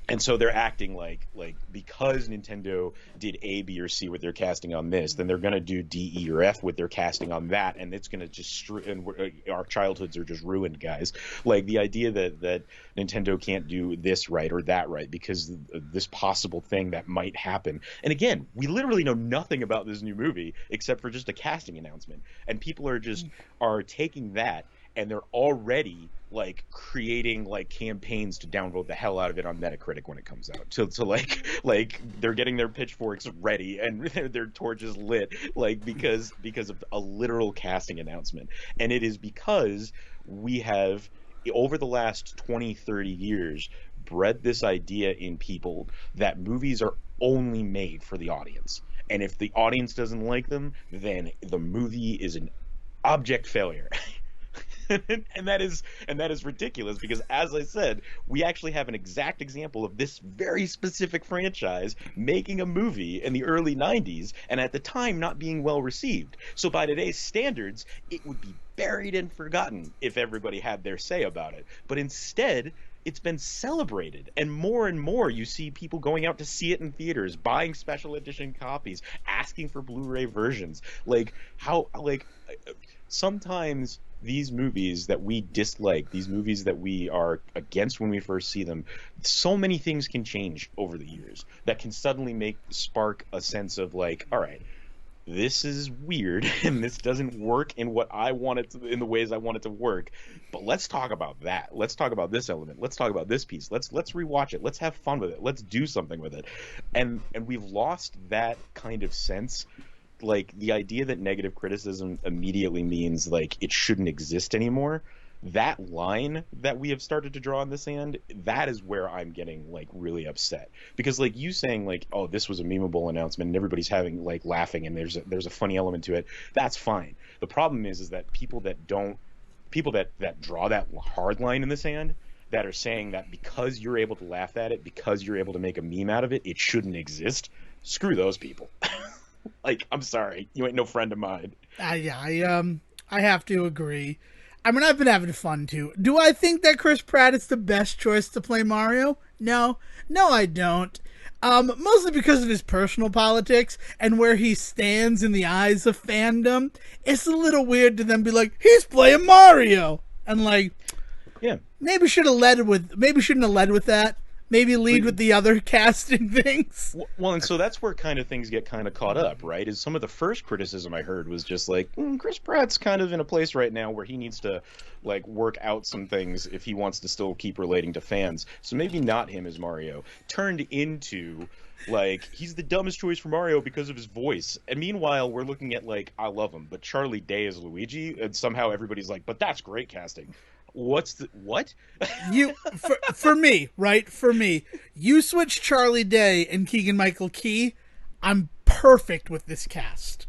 And so they're acting like because Nintendo did A, B, or C with their casting on this, then they're going to do D, E, or F with their casting on that, and it's going to just and our childhoods are just ruined, guys. Like the idea that Nintendo can't do this right or that right because of this possible thing that might happen. And again, we literally know nothing about this new movie except for just a casting announcement, and people are taking that and they're already like creating like campaigns to downvote the hell out of it on Metacritic when it comes out. So like they're getting their pitchforks ready and their torches lit like because of a literal casting announcement. And it is because we have over the last 20-30 years bred this idea in people that movies are only made for the audience. And if the audience doesn't like them, then the movie is an abject failure. and that is ridiculous because, as I said, we actually have an exact example of this very specific franchise making a movie in the early 90s and at the time not being well received. So by today's standards, it would be buried and forgotten if everybody had their say about it. But instead, it's been celebrated, and more you see people going out to see it in theaters, buying special edition copies, asking for Blu-ray versions. Sometimes these movies that we dislike, these movies that we are against when we first see them, so many things can change over the years that can suddenly spark a sense of like, all right, this is weird and this doesn't work in what I want it to, in the ways I want it to work. But let's talk about that. Let's talk about this element. Let's talk about this piece. Let's rewatch it. Let's have fun with it. Let's do something with it. And we've lost that kind of sense. Like the idea that negative criticism immediately means like it shouldn't exist anymore. That line that we have started to draw in the sand, that is where I'm getting like really upset, because like you saying like, oh, this was a memeable announcement and everybody's having like laughing and there's a funny element to it. That's fine. The problem is that people that draw that hard line in the sand, that are saying that because you're able to laugh at it, because you're able to make a meme out of it, it shouldn't exist. Screw those people. Like, I'm sorry, you ain't no friend of mine. I have to agree. I mean, I've been having fun too. Do I think that Chris Pratt is the best choice to play Mario? No, I don't. Mostly because of his personal politics and where he stands in the eyes of fandom. It's a little weird to then be like, he's playing Mario, and like, yeah, maybe shouldn't have led with that. Maybe lead with the other casting things. Well, and so that's where kind of things get kind of caught up, right? Is some of the first criticism I heard was just like, Chris Pratt's kind of in a place right now where he needs to like work out some things if he wants to still keep relating to fans. So maybe not him as Mario. Turned into like he's the dumbest choice for Mario because of his voice. And meanwhile, we're looking at like, I love him, but Charlie Day as Luigi, and somehow everybody's like, but that's great casting. What? You for me, right? For me, you switch Charlie Day and Keegan-Michael Key, I'm perfect with this cast.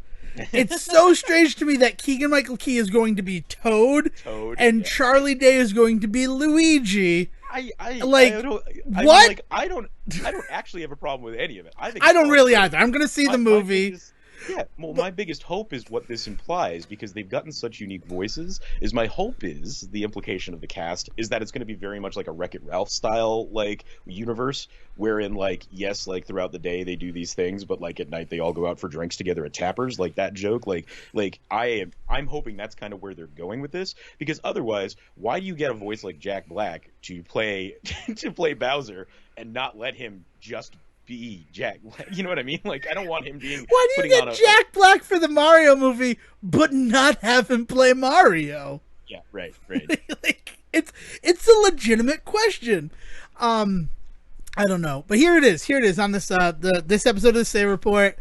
It's so strange to me that Keegan-Michael Key is going to be Toad and yeah. Charlie Day is going to be Luigi. I don't actually have a problem with any of it. I don't really either. I'm going to see the movie. Yeah, well, my biggest hope is what this implies, because they've gotten such unique voices, is my hope is, the implication of the cast, is that it's going to be very much like a Wreck-It Ralph style, like, universe, wherein, like, yes, like, throughout the day they do these things, but, like, at night they all go out for drinks together at Tappers, like that joke, I'm hoping that's kind of where they're going with this, because otherwise, why do you get a voice like Jack Black to play Bowser and not let him just be Jack? You know what I mean? Like, I don't want him being. Why do you get Jack Black for the Mario movie, but not have him play Mario? Yeah, right. Like, it's a legitimate question. I don't know, but here it is on this this episode of the Say Report.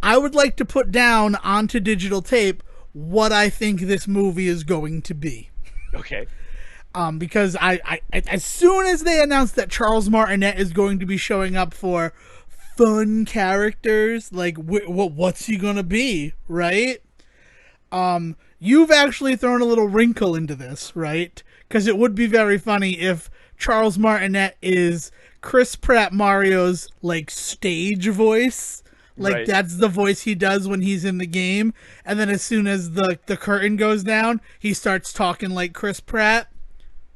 I would like to put down onto digital tape what I think this movie is going to be. Okay. Because I as soon as they announced that Charles Martinet is going to be showing up for fun characters, like what's he gonna be, right? You've actually thrown a little wrinkle into this, right? Because it would be very funny if Charles Martinet is Chris Pratt Mario's like stage voice. Like Right. that's the voice he does when he's in the game, and then as soon as the curtain goes down, he starts talking like Chris Pratt.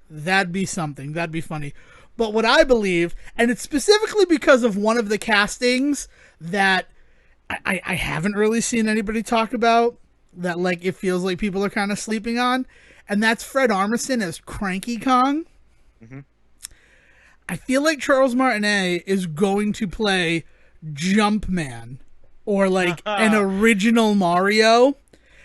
That'd be something. That'd be funny. But what I believe, and it's specifically because of one of the castings that I haven't really seen anybody talk about, that like it feels like people are kind of sleeping on, and that's Fred Armisen as Cranky Kong. Mm-hmm. I feel like Charles Martinet is going to play Jumpman or like an original Mario.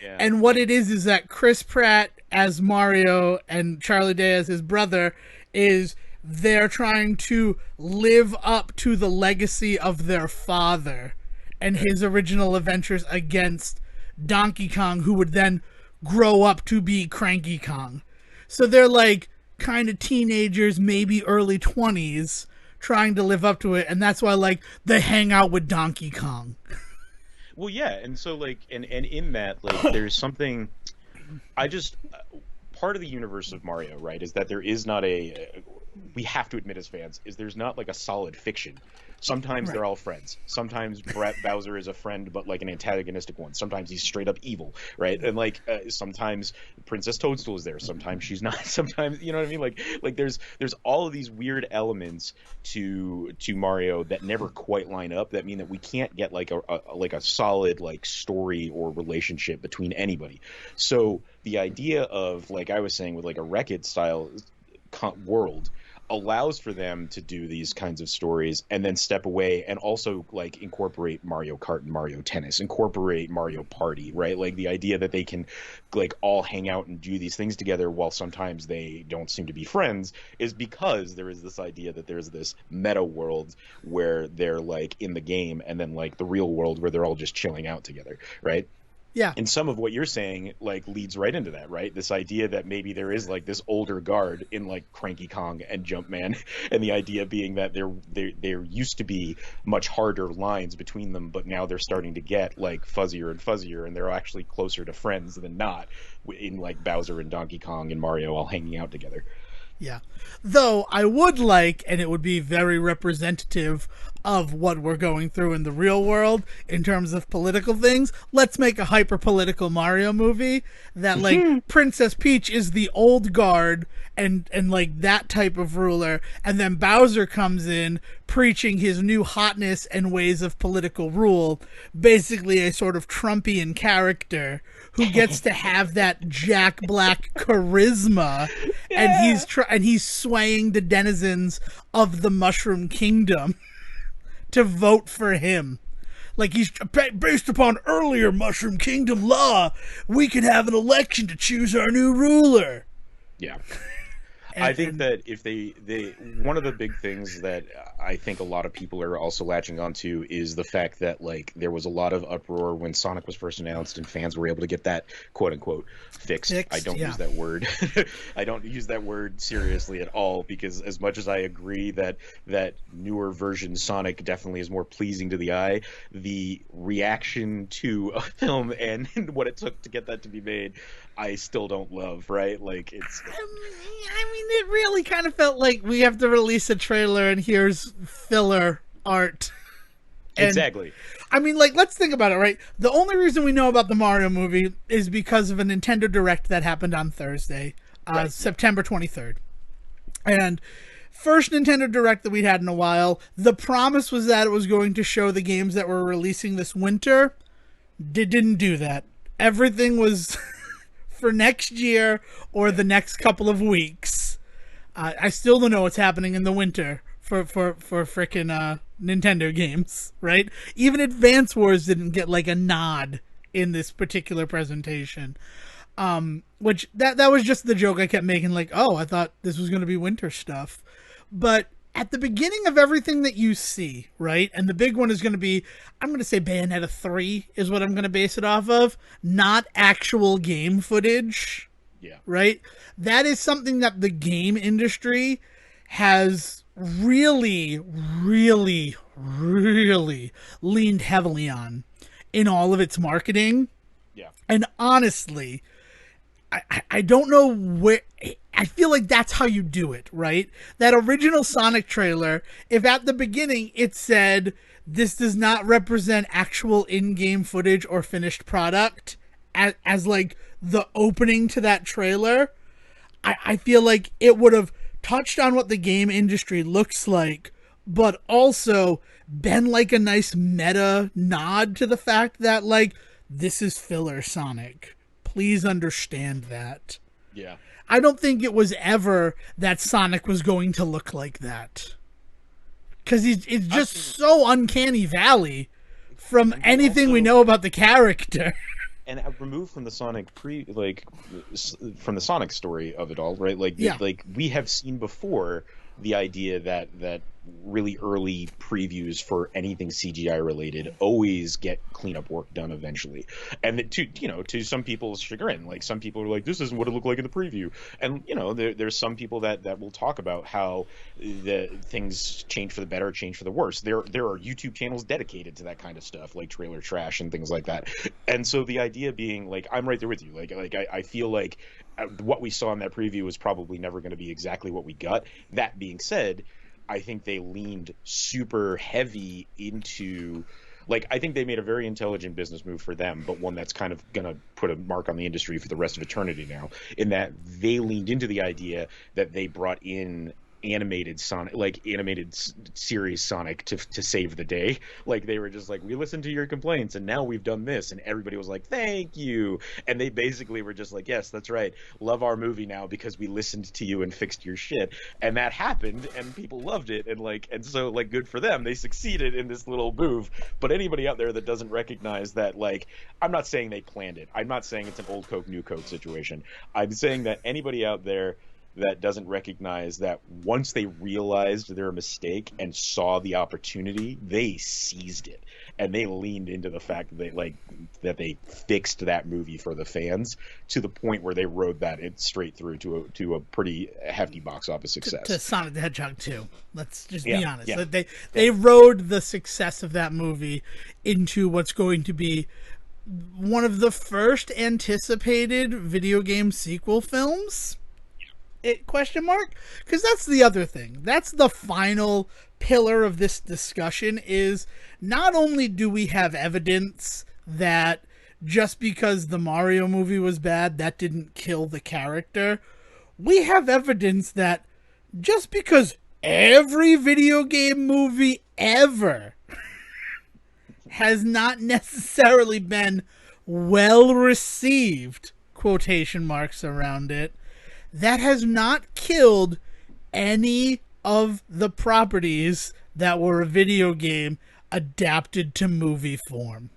Yeah. And what it is that Chris Pratt as Mario and Charlie Day as his brother is they're trying to live up to the legacy of their father and his original adventures against Donkey Kong, who would then grow up to be Cranky Kong. So they're like kind of teenagers, maybe early 20s, trying to live up to it, and that's why like they hang out with Donkey Kong. Well, yeah, and so like, and in that, like, there's something. I just part of the universe of Mario, right, is that there is not a. We have to admit as fans, is there's not like a solid fiction. Sometimes they're all friends. Sometimes Bowser is a friend, but like an antagonistic one. Sometimes he's straight up evil, right? And like sometimes Princess Toadstool is there. Sometimes she's not. Sometimes, you know what I mean? Like there's all of these weird elements to Mario that never quite line up. That mean that we can't get like a solid like story or relationship between anybody. So the idea of, like I was saying, with like a Wreck-It style world allows for them to do these kinds of stories and then step away and also like incorporate Mario Kart and Mario Tennis, incorporate Mario Party, right? Like the idea that they can like all hang out and do these things together while sometimes they don't seem to be friends is because there is this idea that there's this meta world where they're like in the game and then like the real world where they're all just chilling out together, right? Yeah. And some of what you're saying like leads right into that, right? This idea that maybe there is like this older guard in like Cranky Kong and Jumpman, and the idea being that there used to be much harder lines between them, but now they're starting to get like fuzzier and fuzzier, and they're actually closer to friends than not in like Bowser and Donkey Kong and Mario all hanging out together. Yeah. Though I would like, and it would be very representative of what we're going through in the real world in terms of political things, let's make a hyper-political Mario movie that, like, Princess Peach is the old guard and like, that type of ruler, and then Bowser comes in preaching his new hotness and ways of political rule, basically a sort of Trumpian character who gets to have that Jack Black charisma, and he's swaying the denizens of the Mushroom Kingdom to vote for him. Like, he's based upon earlier Mushroom Kingdom law, we can have an election to choose our new ruler. Yeah. I think that if they one of the big things that I think a lot of people are also latching onto is the fact that like there was a lot of uproar when Sonic was first announced and fans were able to get that quote unquote fixed. I don't use that word. I don't use that word seriously at all, because as much as I agree that newer version Sonic definitely is more pleasing to the eye, the reaction to a film and what it took to get that to be made, I still don't love, right? Like, it's... I mean, it really kind of felt like we have to release a trailer and here's filler art. And, exactly. I mean, like, let's think about it, right? The only reason we know about the Mario movie is because of a Nintendo Direct that happened on Thursday, September 23rd. And first Nintendo Direct that we'd had in a while, the promise was that it was going to show the games that were releasing this winter. Didn't do that. Everything was... for next year or the next couple of weeks. I still don't know what's happening in the winter for frickin' Nintendo games, right? Even Advance Wars didn't get like a nod in this particular presentation. Which that was just the joke I kept making, like, oh, I thought this was going to be winter stuff. But at the beginning of everything that you see, right? And the big one is going to be, I'm going to say Bayonetta 3 is what I'm going to base it off of, not actual game footage, Yeah. right? That is something that the game industry has really, really, really leaned heavily on in all of its marketing. Yeah. And honestly, I don't know where. I feel like that's how you do it, right? That original Sonic trailer, if at the beginning it said, this does not represent actual in-game footage or finished product, as like the opening to that trailer, I feel like it would have touched on what the game industry looks like, but also been like a nice meta nod to the fact that, like, this is filler Sonic. Please understand that. Yeah. I don't think it was ever that Sonic was going to look like that. Because it's just so uncanny valley from anything we know about the character. And removed from the Sonic from the Sonic story of it all, right? Like, yeah. Like we have seen before the idea that really early previews for anything CGI related always get cleanup work done eventually. And to some people's chagrin, like some people are like, this isn't what it looked like in the preview. And there's some people that will talk about how the things change for the better, change for the worse. There are YouTube channels dedicated to that kind of stuff, like trailer trash and things like that. And so the idea being, like, I'm right there with you. Like I feel like what we saw in that preview was probably never going to be exactly what we got. That being said, I think they leaned super heavy into, like, I think they made a very intelligent business move for them, but one that's kind of going to put a mark on the industry for the rest of eternity now, in that they leaned into the idea that they brought in animated Sonic, like animated series Sonic to save the day. Like, they were just like, we listened to your complaints and now we've done this, and everybody was like, thank you. And they basically were just like, yes, that's right, love our movie now because we listened to you and fixed your shit. And that happened and people loved it, and so, like, good for them, they succeeded in this little move. But anybody out there that doesn't recognize that, like, I'm not saying they planned it, I'm not saying it's an old Coke new Coke situation, I'm saying that anybody out there that doesn't recognize that once they realized their mistake and saw the opportunity, they seized it, and they leaned into the fact that they fixed that movie for the fans to the point where they rode that straight through to a pretty hefty box office success. To Sonic the Hedgehog 2. Let's just be honest. Yeah. They rode the success of that movie into what's going to be one of the first anticipated video game sequel films. Question mark? Because that's the other thing. That's the final pillar of this discussion, is not only do we have evidence that just because the Mario movie was bad, that didn't kill the character. We have evidence that just because every video game movie ever has not necessarily been well received, quotation marks around it, that has not killed any of the properties that were a video game adapted to movie form.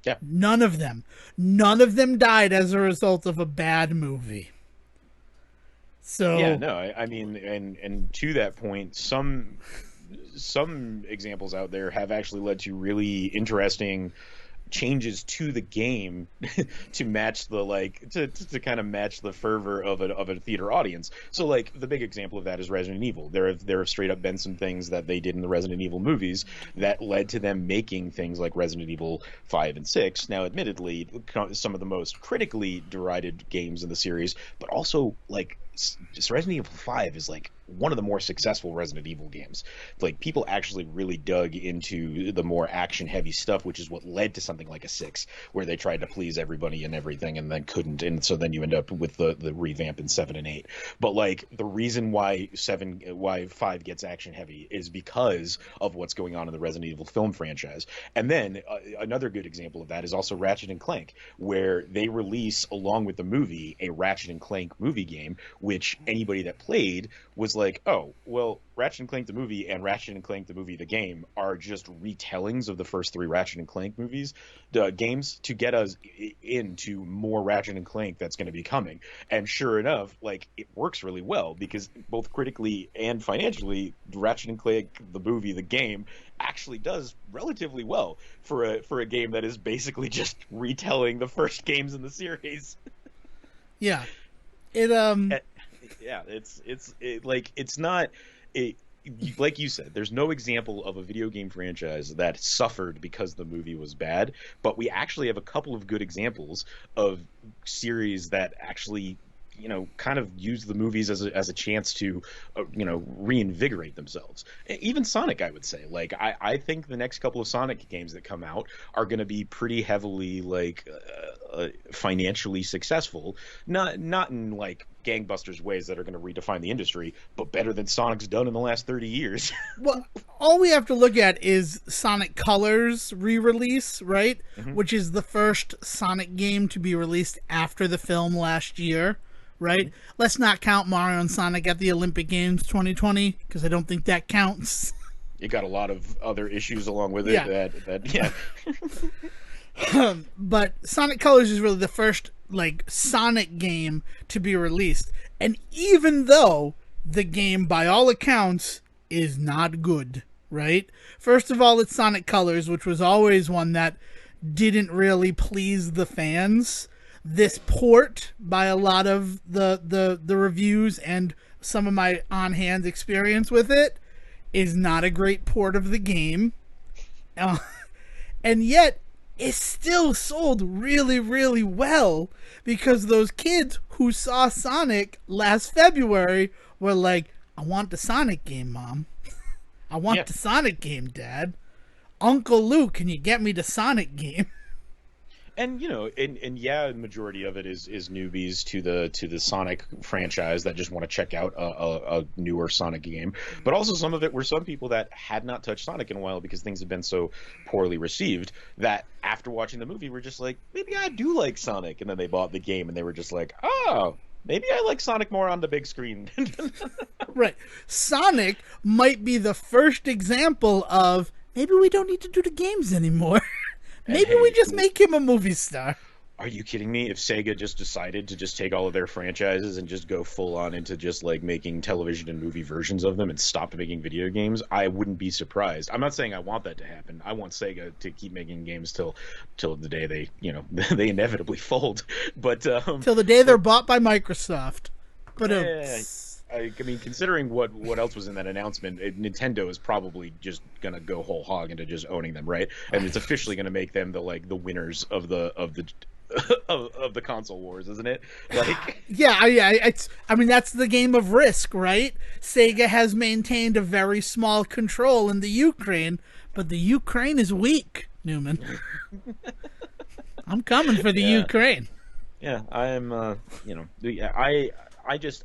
Yeah. None of them. None of them died as a result of a bad movie. So yeah, no, I mean, and to that point, some examples out there have actually led to really interesting changes to the game to match the to kind of match the fervor of a theater audience. So, like, the big example of that is Resident Evil. There have straight up been some things that they did in the Resident Evil movies that led to them making things like Resident Evil 5 and 6. Now, admittedly, some of the most critically derided games in the series, but also, like, just Resident Evil 5 is like one of the more successful Resident Evil games. Like, people actually really dug into the more action heavy stuff, which is what led to something like a 6, where they tried to please everybody and everything and then couldn't, and so then you end up with the revamp in 7 and 8. But, like, the reason why 5 gets action heavy is because of what's going on in the Resident Evil film franchise. And then another good example of that is also Ratchet and Clank, where they release, along with the movie, a Ratchet and Clank movie game, which anybody that played was like, oh, well, Ratchet and Clank the movie and Ratchet and Clank the movie the game are just retellings of the first three Ratchet and Clank movies, games, to get us into more Ratchet and Clank that's going to be coming. And sure enough, like, it works really well because both critically and financially, Ratchet and Clank the movie the game actually does relatively well for a game that is basically just retelling the first games in the series. Yeah. It Yeah, it's not it, like you said, there's no example of a video game franchise that suffered because the movie was bad, but we actually have a couple of good examples of series that actually, kind of use the movies as a chance to, reinvigorate themselves. Even Sonic, I would say. Like, I think the next couple of Sonic games that come out are going to be pretty heavily, like, financially successful. Not in, like, gangbusters ways that are going to redefine the industry, but better than Sonic's done in the last 30 years. Well, all we have to look at is Sonic Colors re-release, right? Mm-hmm. Which is the first Sonic game to be released after the film last year. Right? Mm-hmm. Let's not count Mario and Sonic at the Olympic Games 2020 because I don't think that counts. It got a lot of other issues along with it. Yeah. But Sonic Colors is really the first, like, Sonic game to be released. And even though the game, by all accounts, is not good, right? First of all, it's Sonic Colors, which was always one that didn't really please the fans. This port, by a lot of the reviews and some of my on-hand experience with it, is not a great port of the game. And yet, it still sold really, really well because those kids who saw Sonic last February were like, I want the Sonic game, Mom. I want the Sonic game, Dad. Uncle Luke, can you get me the Sonic game? And the majority of it is newbies to the Sonic franchise that just want to check out a newer Sonic game. But also some of it were some people that had not touched Sonic in a while because things had been so poorly received that after watching the movie were just like, maybe I do like Sonic, and then they bought the game and they were just like, oh, maybe I like Sonic more on the big screen. Right. Sonic might be the first example of maybe we don't need to do the games anymore. Maybe we just make him a movie star. Are you kidding me? If Sega just decided to just take all of their franchises and just go full on into just like making television and movie versions of them and stop making video games, I wouldn't be surprised. I'm not saying I want that to happen. I want Sega to keep making games till the day they, they inevitably fold. But till the day they're bought by Microsoft. But I mean, considering what else was in that announcement, Nintendo is probably just gonna go whole hog into just owning them, right? And it's officially gonna make them the winners of the of the console wars, isn't it? Like, I mean that's the game of Risk, right? Sega has maintained a very small control in the Ukraine, but the Ukraine is weak, Newman. I'm coming for the Ukraine. Yeah, I am. I just.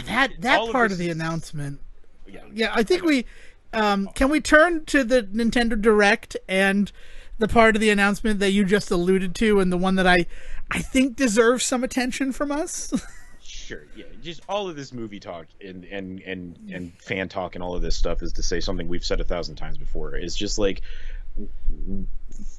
Yeah, that part of the announcement. Yeah, I think we can we turn to the Nintendo Direct and the part of the announcement that you just alluded to, and the one that I think deserves some attention from us. Sure. Yeah. Just all of this movie talk and fan talk and all of this stuff is to say something we've said 1,000 times before. It's just like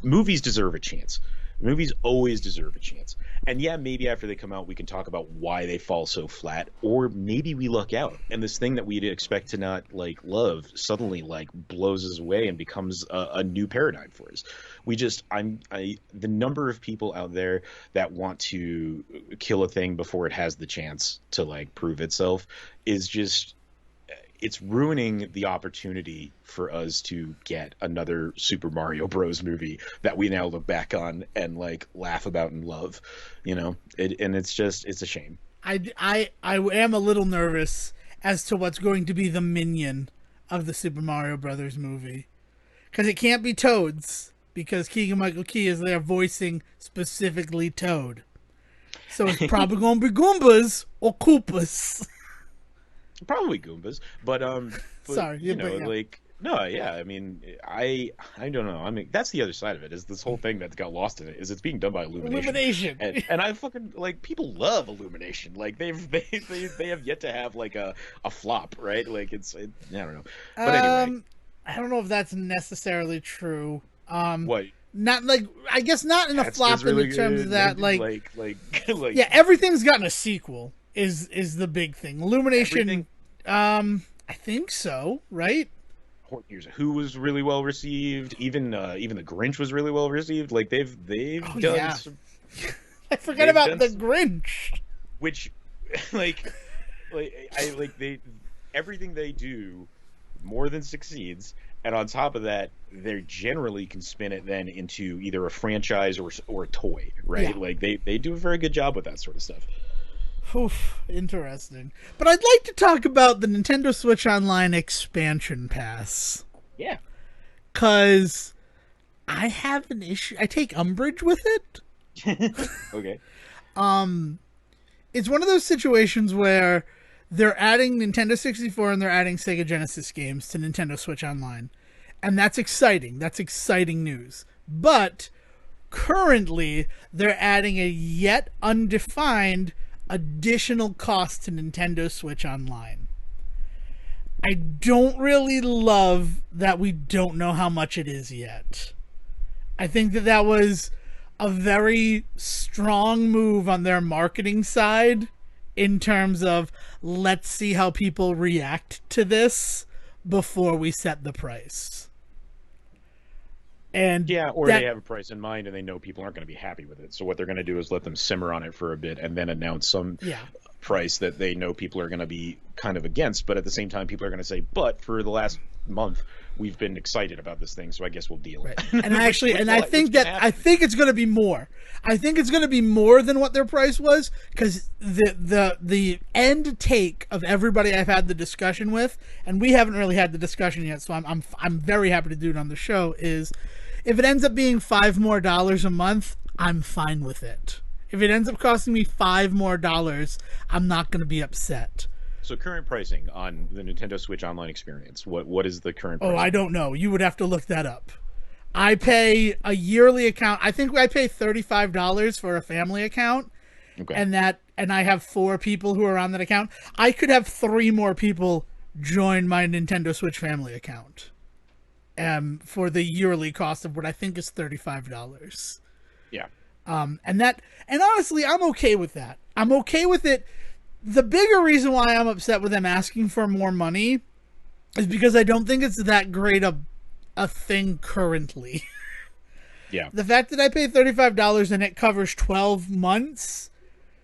movies deserve a chance. Movies always deserve a chance. And yeah, maybe after they come out, we can talk about why they fall so flat, or maybe we luck out and this thing that we'd expect to not love suddenly blows us away and becomes a new paradigm for us. The number of people out there that want to kill a thing before it has the chance to prove itself is just, it's ruining the opportunity for us to get another Super Mario Bros. Movie that we now look back on and laugh about and love, and it's a shame. I am a little nervous as to what's going to be the minion of the Super Mario Brothers movie, because it can't be Toads, because Keegan-Michael Key is there voicing specifically Toad, so it's probably going to be Goombas or Koopas. Probably Goombas, but sorry, No, yeah, I mean, I don't know. I mean, that's the other side of it, is this whole thing that got lost in it, is it's being done by Illumination. Illumination. And I fucking like, people love Illumination. Like they have yet to have like a flop, right? Like I don't know. But anyway, I don't know if that's necessarily true. what? Not like, I guess not in a That's flop really in the terms good. of that, like yeah, everything's gotten a sequel is the big thing. Illumination, everything. I think so, right? Here's Who was really well received. Even the Grinch was really well received. Like they've Oh, done yeah. I forgot they've about done the some- Grinch. which they everything they do more than succeeds, and on top of that, they generally can spin it then into either a franchise or a toy, right? Yeah. Like they do a very good job with that sort of stuff. Oof, interesting. But I'd like to talk about the Nintendo Switch Online expansion pass. Yeah. Because I have an issue. I take umbrage with it. Okay. It's one of those situations where they're adding Nintendo 64 and they're adding Sega Genesis games to Nintendo Switch Online. And that's exciting. That's exciting news. But currently, they're adding a yet undefined additional cost to Nintendo Switch Online. I don't really love that we don't know how much it is yet. I think that was a very strong move on their marketing side in terms of, let's see how people react to this before we set the price. And yeah, or they have a price in mind and they know people aren't going to be happy with it. So what they're going to do is let them simmer on it for a bit and then announce some price that they know people are going to be kind of against. But at the same time, people are going to say, but for the last month, we've been excited about this thing, so I guess we'll deal it. Right. And actually, I think it's going to be more. I think it's going to be more than what their price was, because the end take of everybody I've had the discussion with, and we haven't really had the discussion yet, so I'm very happy to do it on the show, is if it ends up being $5 more a month, I'm fine with it. If it ends up costing me $5 more, I'm not going to be upset. So current pricing on the Nintendo Switch Online experience, what is the current price? Oh, I don't know. You would have to look that up. I pay a yearly account. I think I pay $35 for a family account. Okay. And I have 4 people who are on that account. I could have 3 more people join my Nintendo Switch family account. For the yearly cost of what I think is $35. Yeah. And honestly, I'm okay with that. I'm okay with it. The bigger reason why I'm upset with them asking for more money is because I don't think it's that great a thing currently. Yeah. The fact that I pay $35 and it covers 12 months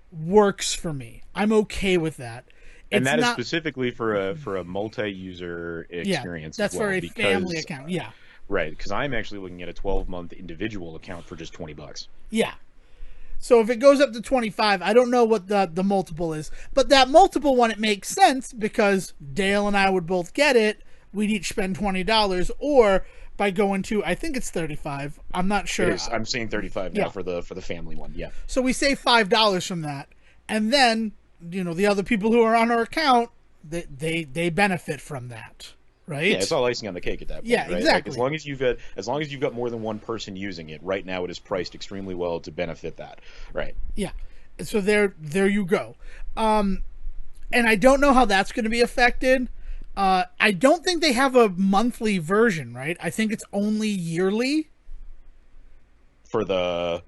works for me. I'm okay with that. And that is specifically for a multi-user experience. Yeah, that's as well, for a family account. Yeah. Right, because I'm actually looking at a 12-month individual account for just $20. Yeah. So if it goes up to 25, I don't know what the multiple is. But that multiple one, it makes sense because Dayle and I would both get it. We'd each spend $20, or by going to, I think it's 35. I'm not sure. It is. I'm seeing 35 now for the family one. Yeah. So we save $5 from that, and then the other people who are on our account, they benefit from that, right? Yeah, it's all icing on the cake at that point. Yeah, right? exactly. Like as long as you've got more than one person using it, right now it is priced extremely well to benefit that. Right. Yeah. So there you go. And I don't know how that's going to be affected. I don't think they have a monthly version, right? I think it's only yearly. For the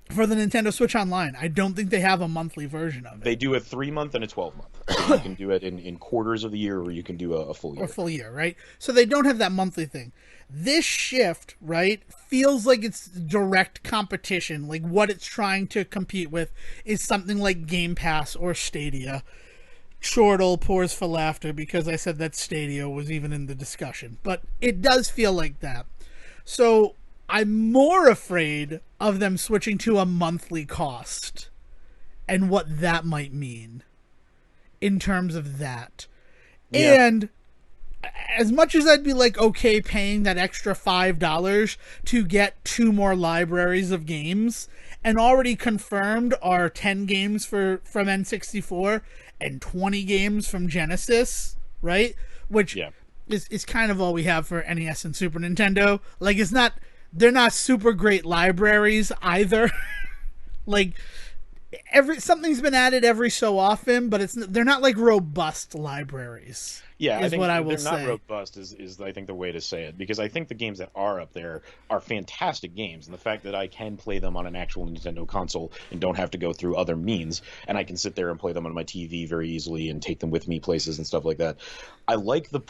Nintendo Switch Online, I don't think they have a monthly version of it. They do a 3-month and a 12-month. So you can do it in quarters of the year, or you can do a full year. A full year, right? So they don't have that monthly thing. This shift, right, feels like it's direct competition. Like what it's trying to compete with is something like Game Pass or Stadia. Chortle pours for laughter because I said that Stadia was even in the discussion. But it does feel like that. So I'm more afraid of them switching to a monthly cost and what that might mean in terms of that. Yeah. And as much as I'd be like, okay, paying that extra $5 to get 2 more libraries of games, and already confirmed are 10 games from N64 and 20 games from Genesis, right? Which is kind of all we have for NES and Super Nintendo. Like, they're not super great libraries either. Like, something's been added every so often, but they're not like robust libraries. Yeah, I think what I will they're say. not robust is I think the way to say it, because I think the games that are up there are fantastic games, and the fact that I can play them on an actual Nintendo console and don't have to go through other means, and I can sit there and play them on my TV very easily and take them with me places and stuff like that. I like the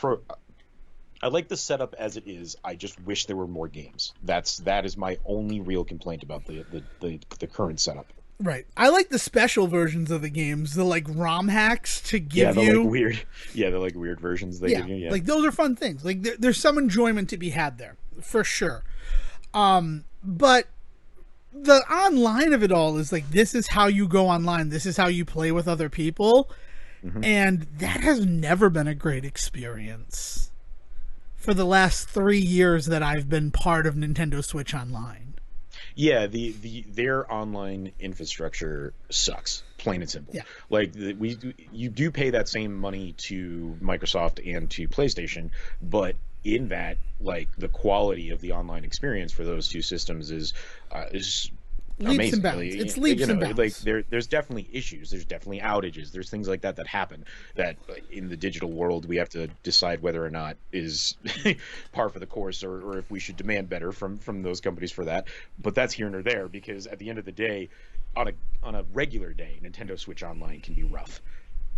setup as it is. I just wish there were more games. That is my only real complaint about the current setup. Right. I like the special versions of the games, the like ROM hacks to give you like weird. Yeah, the like weird versions they give you. Yeah. Like those are fun things. Like there's some enjoyment to be had there for sure. But the online of it all is like, this is how you go online. This is how you play with other people. Mm-hmm. And that has never been a great experience for the last 3 years that I've been part of Nintendo Switch Online. Yeah, their online infrastructure sucks, plain and simple. Yeah. Like you do pay that same money to Microsoft and to PlayStation, but in that, like, the quality of the online experience for those two systems is leaps amazing. and bounds. It's leaps and bounds. Like there's definitely issues. There's definitely outages. There's things like that happen that in the digital world we have to decide whether or not is par for the course, or if we should demand better from those companies for that. But that's here nor there, because at the end of the day, on a regular day, Nintendo Switch Online can be rough.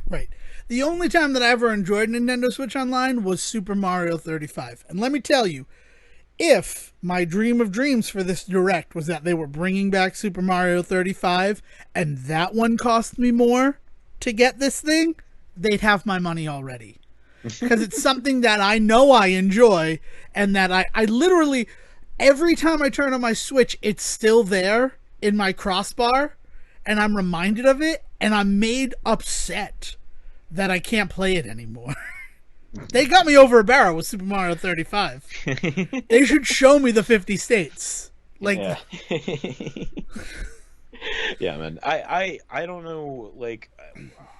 Right. The only time that I ever enjoyed Nintendo Switch Online was Super Mario 35. And let me tell you, if my dream of dreams for this Direct was that they were bringing back Super Mario 35 and that one cost me more to get this thing, they'd have my money already. Because it's something that I know I enjoy, and that I literally, every time I turn on my Switch, it's still there in my crossbar, and I'm reminded of it, and I'm made upset that I can't play it anymore. They got me over a barrel with Super Mario 35. They should show me the 50 states. Like, yeah, yeah, man. I don't know. Like,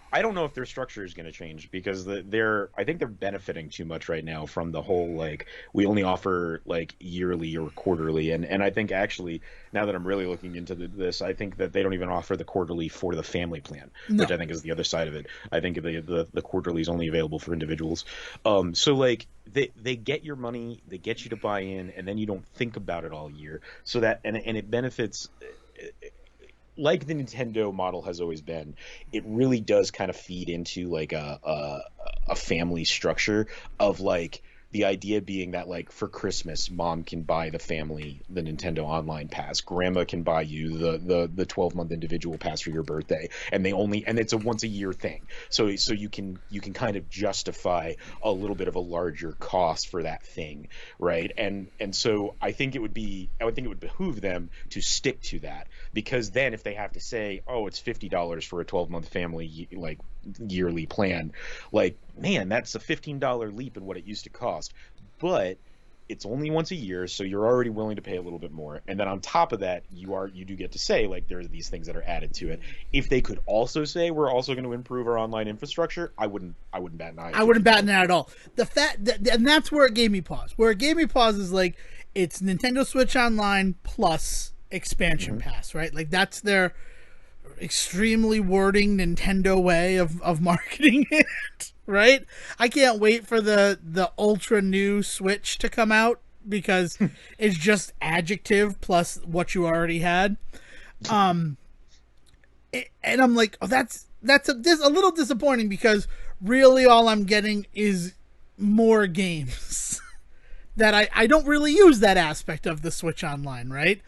I don't know if their structure is going to change, because I think they're benefiting too much right now from the whole, like, we only offer like yearly or quarterly, and I think actually, now that I'm really looking into this, I think that they don't even offer the quarterly for the family plan, which I think is the other side of it. I think the quarterly is only available for individuals. So like they get your money, they get you to buy in, and then you don't think about it all year. So that and it benefits. Like the Nintendo model has always been, it really does kind of feed into like a family structure of, like, the idea being that, like, for Christmas, mom can buy the family the Nintendo Online pass, grandma can buy you the 12-month individual pass for your birthday, and it's a once a year thing. So you can kind of justify a little bit of a larger cost for that thing, right? And so I think it would behoove them to stick to that, because then if they have to say, oh, it's $50 for a 12-month family, like, yearly plan, like, man, that's a $15 leap in what it used to cost. But it's only once a year, so you're already willing to pay a little bit more, and then on top of that, you do get to say, like, there are these things that are added to it. If they could also say, we're also going to improve our online infrastructure, I wouldn't bat an eye. I wouldn't bat an eye at all. The fact that, and that's where it gave me pause. Where it gave me pause is, like, it's Nintendo Switch Online plus expansion pass, right? Like, that's their extremely wording Nintendo way of marketing it, right? I can't wait for the ultra new Switch to come out, because it's just adjective plus what you already had. And I'm like, oh, that's a little disappointing, because really all I'm getting is more games that I don't really use that aspect of the Switch Online, right?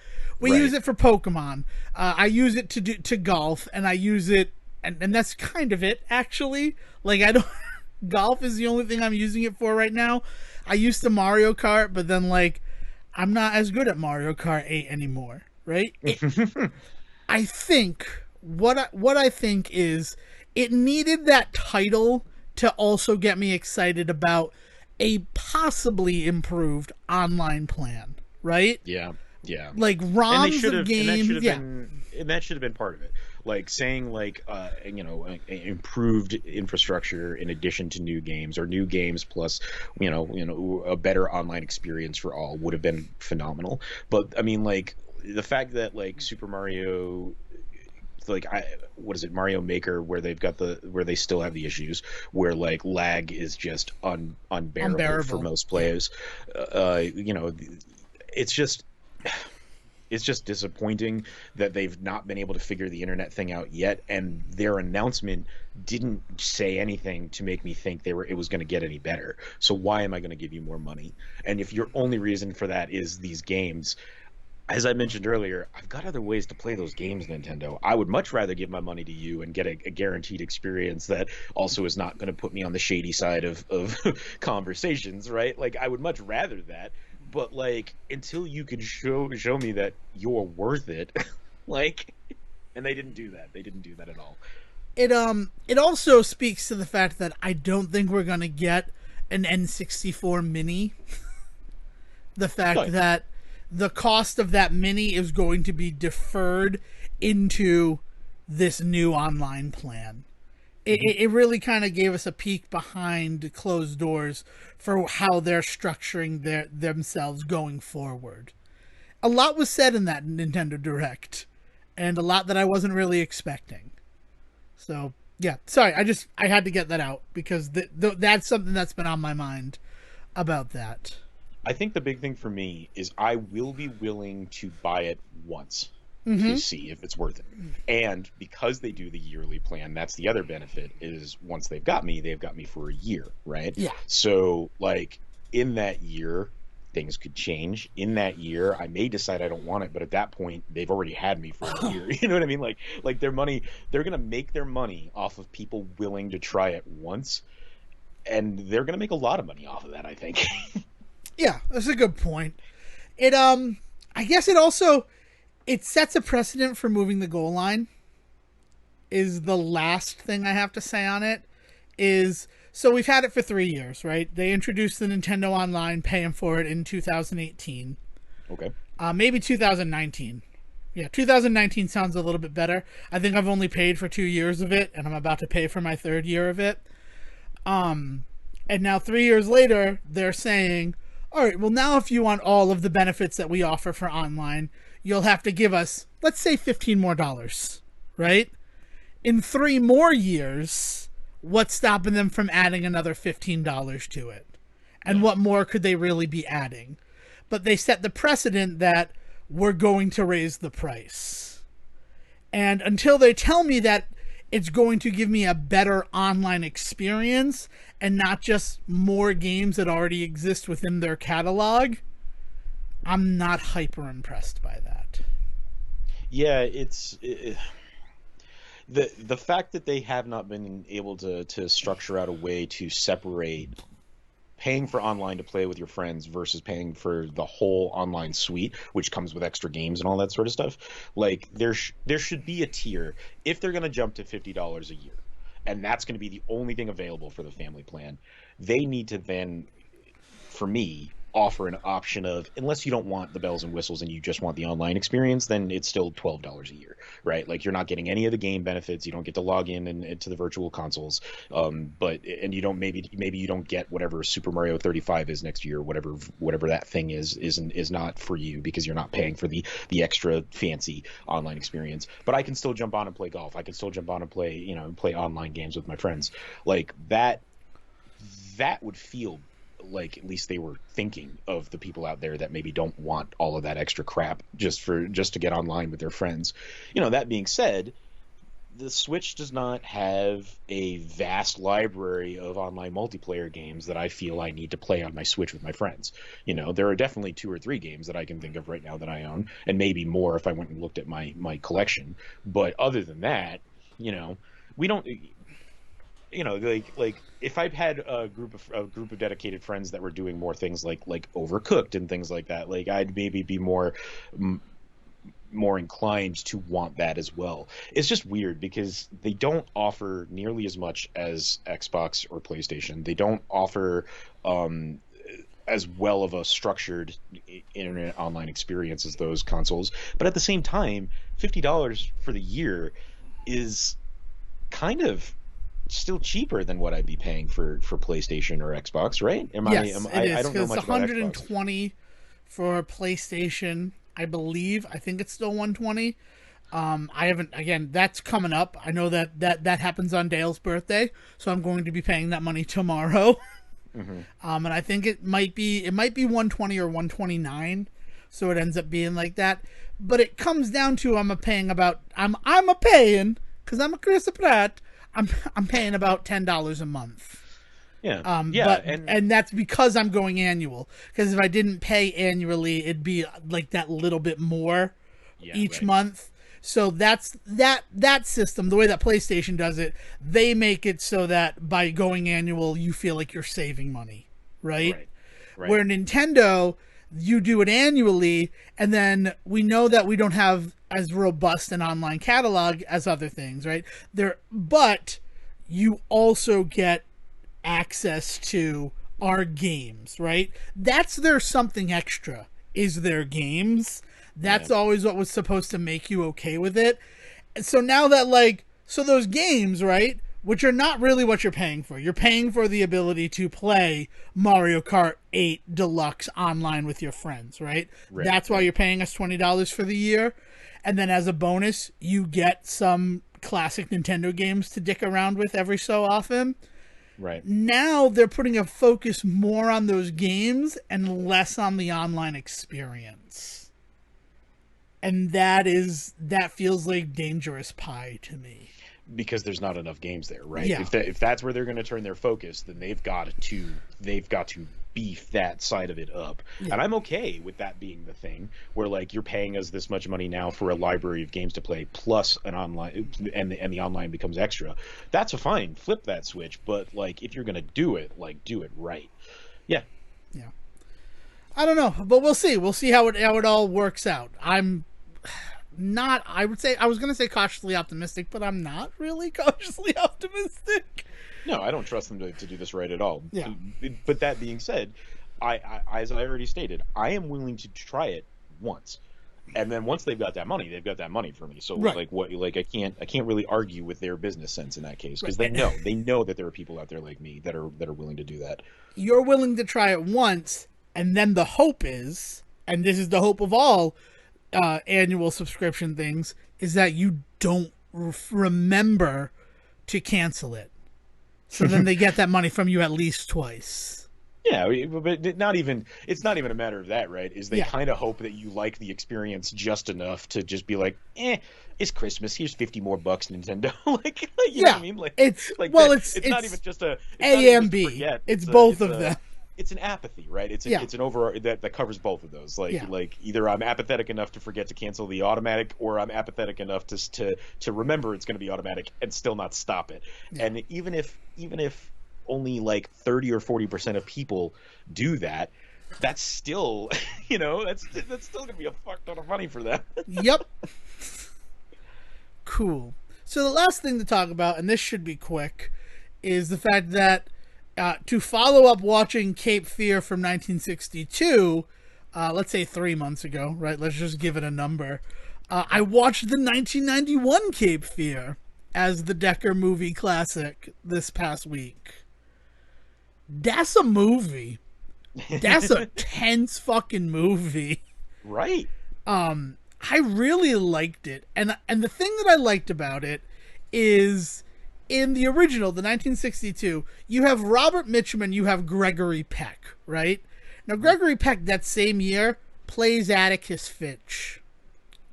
We use it for Pokemon. I use it to golf, and I use it, and that's kind of it, actually. Like, I don't. Golf is the only thing I'm using it for right now. I used to Mario Kart, but then, like, I'm not as good at Mario Kart 8 anymore, right? I think what I think is, it needed that title to also get me excited about a possibly improved online plan, right? Yeah. Yeah, like ROMs of games. and that should have been part of it. like saying like improved infrastructure in addition to new games, or new games plus a better online experience for all would have been phenomenal. But I mean, like, the fact that like Super Mario, like, what is it, Mario Maker, where they still have the issues where like lag is just unbearable for most players. You know, it's just it's just disappointing that they've not been able to figure the internet thing out yet, and their announcement didn't say anything to make me think it was going to get any better. So why am I going to give you more money? And if your only reason for that is these games, as I mentioned earlier, I've got other ways to play those games, Nintendo. I would much rather give my money to you and get a guaranteed experience that also is not going to put me on the shady side of conversations, right? Like, I would much rather that. But like, until you could show me that you're worth it, like, and they didn't do that. They didn't do that at all. It also speaks to the fact that I don't think we're gonna get an N64 mini. The fact that the cost of that mini is going to be deferred into this new online plan. It really kind of gave us a peek behind closed doors for how they're structuring themselves going forward. A lot was said in that Nintendo Direct, and a lot that I wasn't really expecting. So, yeah, sorry, I had to get that out because that's something that's been on my mind about that. I think the big thing for me is I will be willing to buy it once to see if it's worth it. And because they do the yearly plan, that's the other benefit, is once they've got me for a year, right? Yeah. So like, in that year, things could change. In that year, I may decide I don't want it, but at that point, they've already had me for a year. You know what I mean? Like they're going to make their money off of people willing to try it once, and they're going to make a lot of money off of that, I think. Yeah, that's a good point. I guess it sets a precedent for moving the goal line. Is the last thing I have to say on it. So we've had it for 3 years, right? They introduced the Nintendo Online, paying for it in 2018. Okay. Maybe 2019. Yeah, 2019 sounds a little bit better. I think I've only paid for 2 years of it, and I'm about to pay for my 3rd year of it. And now 3 years later, they're saying, all right, well, now if you want all of the benefits that we offer for online, you'll have to give us, let's say, $15 more, right? In 3 more years, what's stopping them from adding another $15 to it? And what more could they really be adding? But they set the precedent that we're going to raise the price. And until they tell me that it's going to give me a better online experience and not just more games that already exist within their catalog, I'm not hyper impressed by that. Yeah, the fact that they have not been able to structure out a way to separate paying for online to play with your friends versus paying for the whole online suite, which comes with extra games and all that sort of stuff. Like, there should be a tier if they're going to jump to $50 a year, and that's going to be the only thing available for the family plan. They need to then, for me, offer an option of, unless you don't want the bells and whistles and you just want the online experience, then it's still $12 a year, right? Like, you're not getting any of the game benefits. You don't get to log in and to the virtual consoles, but you don't, maybe you don't get whatever Super Mario 35 is next year, whatever that thing is not for you because you're not paying for the extra fancy online experience. But I can still jump on and play golf. I can still jump on and play online games with my friends. Like, that would feel like at least they were thinking of the people out there that maybe don't want all of that extra crap just to get online with their friends. That being said, the Switch does not have a vast library of online multiplayer games that I feel I need to play on my Switch with my friends. There are definitely 2 or 3 games that I can think of right now that I own, and maybe more if I went and looked at my collection. But other than that, we don't. Like if I've had a group of dedicated friends that were doing more things like Overcooked and things like that, like, I'd maybe be more inclined to want that as well. It's just weird because they don't offer nearly as much as Xbox or PlayStation. They don't offer as well of a structured internet online experience as those consoles. But at the same time, $50 for the year, is kind of still cheaper than what I'd be paying for PlayStation or Xbox, right? Yes, it is, I don't know because much it's about 120 for PlayStation. I believe. I think it's still 120. I haven't. Again, that's coming up. I know that happens on Dale's birthday, so I'm going to be paying that money tomorrow. Xbox. And I think it might be 120 or 129, so it ends up being like that. But it comes down to I'm a paying because I'm a Chris Pratt. I'm paying about $10 a month. Yeah, yeah, But and that's because I'm going annual. Because if I didn't pay annually, it'd be like that little bit more each month. So that's that system. The way that PlayStation does it, they make it so that by going annual, you feel like you're saving money, right? Right. Where Nintendo, you do it annually, and then we know that we don't have as robust an online catalog as other things, right? But you also get access to our games, right? That's their something extra, is their games. That's always what was supposed to make you okay with it. So now that so those games, right, which are not really what you're paying for. You're paying for the ability to play Mario Kart 8 Deluxe online with your friends, right? That's why you're paying us $20 for the year. And then as a bonus, you get some classic Nintendo games to dick around with every so often. Right. Now they're putting a focus more on those games and less on the online experience. And that feels like dangerous pie to me. Because there's not enough games there, right? Yeah. If that's where they're going to turn their focus, then they've got to beef that side of it up. Yeah. And I'm okay with that being the thing where you're paying us this much money now for a library of games to play plus an online, and the online becomes extra. That's fine. Flip that switch, but if you're going to do it, do it right. Yeah. Yeah. I don't know, but we'll see. We'll see how it all works out. I'm not, I would say, I was going to say cautiously optimistic, but I'm not really cautiously optimistic. No, I don't trust them to do this right at all. Yeah. But that being said, I as I already stated, I am willing to try it once. And then once they've got that money, they've got that money for me. So right. I can't really argue with their business sense in that case, because they know that there are people out there like me that are willing to do that. You're willing to try it once, and then the hope is, and this is the hope of all annual subscription things, is that you don't remember to cancel it. So then they get that money from you at least twice. Yeah, but it's not even a matter of that, right? Is they kind of hope that you like the experience just enough to just be like, it's Christmas. Here's $50 more, Nintendo. You know what I mean? It's not even just a A and B. It's both of them. It's an apathy, right? It's an overall that covers both of those. Either I'm apathetic enough to forget to cancel the automatic, or I'm apathetic enough to remember it's going to be automatic and still not stop it. Yeah. And even if only 30 or 40% of people do that, that's still that's still going to be a fuck ton of money for them. Yep. Cool. So the last thing to talk about, and this should be quick, is the fact that to follow up watching Cape Fear from 1962, let's say 3 months ago, right? Let's just give it a number. I watched the 1991 Cape Fear as the Decker movie classic this past week. That's a movie. That's a tense fucking movie. Right. I really liked it. And the thing that I liked about it is, in the original, the 1962, you have Robert Mitchum and you have Gregory Peck, right? Now, Gregory Peck, that same year, plays Atticus Finch.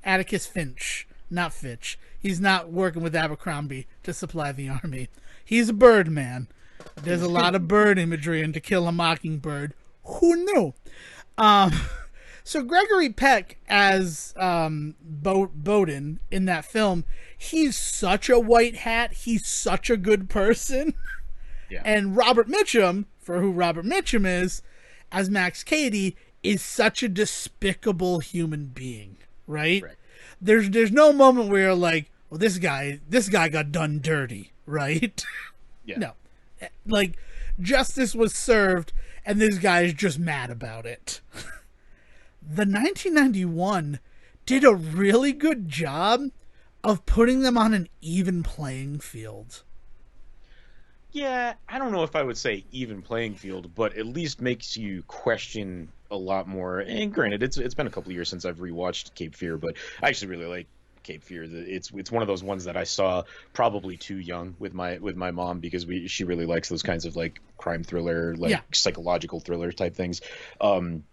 Atticus Finch, not Fitch. He's not working with Abercrombie to supply the army. He's a bird man. There's a lot of bird imagery in To Kill a Mockingbird. Who knew? So Gregory Peck as Bowden in that film, he's such a white hat. He's such a good person. Yeah. And Robert Mitchum, for who Robert Mitchum is, as Max Cady, is such a despicable human being, right? There's no moment where you're like, well, this guy got done dirty, right? Yeah. No. Justice was served, and this guy is just mad about it. The 1991 did a really good job of putting them on an even playing field. Yeah, I don't know if I would say even playing field, but at least makes you question a lot more. And granted, it's been a couple of years since I've rewatched Cape Fear, but I actually really like Cape Fear. It's one of those ones that I saw probably too young with my mom, because she really likes those kinds of like crime thriller, like Yeah. psychological thriller type things. Um,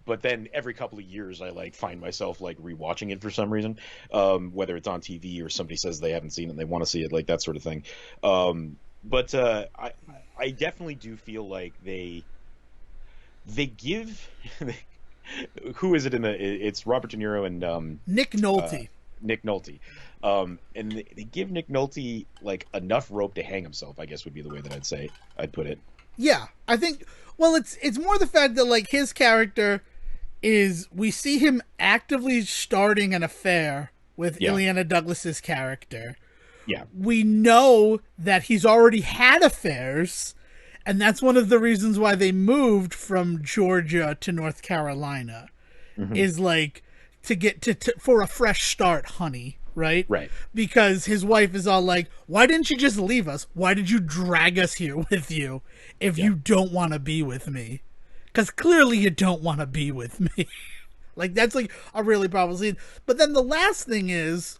but then every couple of years I like find myself like rewatching it for some reason, whether it's on TV or somebody says they haven't seen it and they want to see it, like that sort of thing. But I definitely do feel like they give who is it in the it's Robert De Niro and Nick Nolte. Nick Nolte. And they give Nick Nolte like enough rope to hang himself, I guess would be the way that I'd put it. Yeah, I think. Well, it's more the fact that like his character is, we see him actively starting an affair with Ileana Douglas's character. Yeah. We know that he's already had affairs, and that's one of the reasons why they moved from Georgia to North Carolina. Mm-hmm. Is like to get to for a fresh start, honey. Right? Right. Because his wife is all like, why didn't you just leave us? Why did you drag us here with you if you don't want to be with me? Because clearly you don't want to be with me. Like, that's like a really powerful scene. But then the last thing is,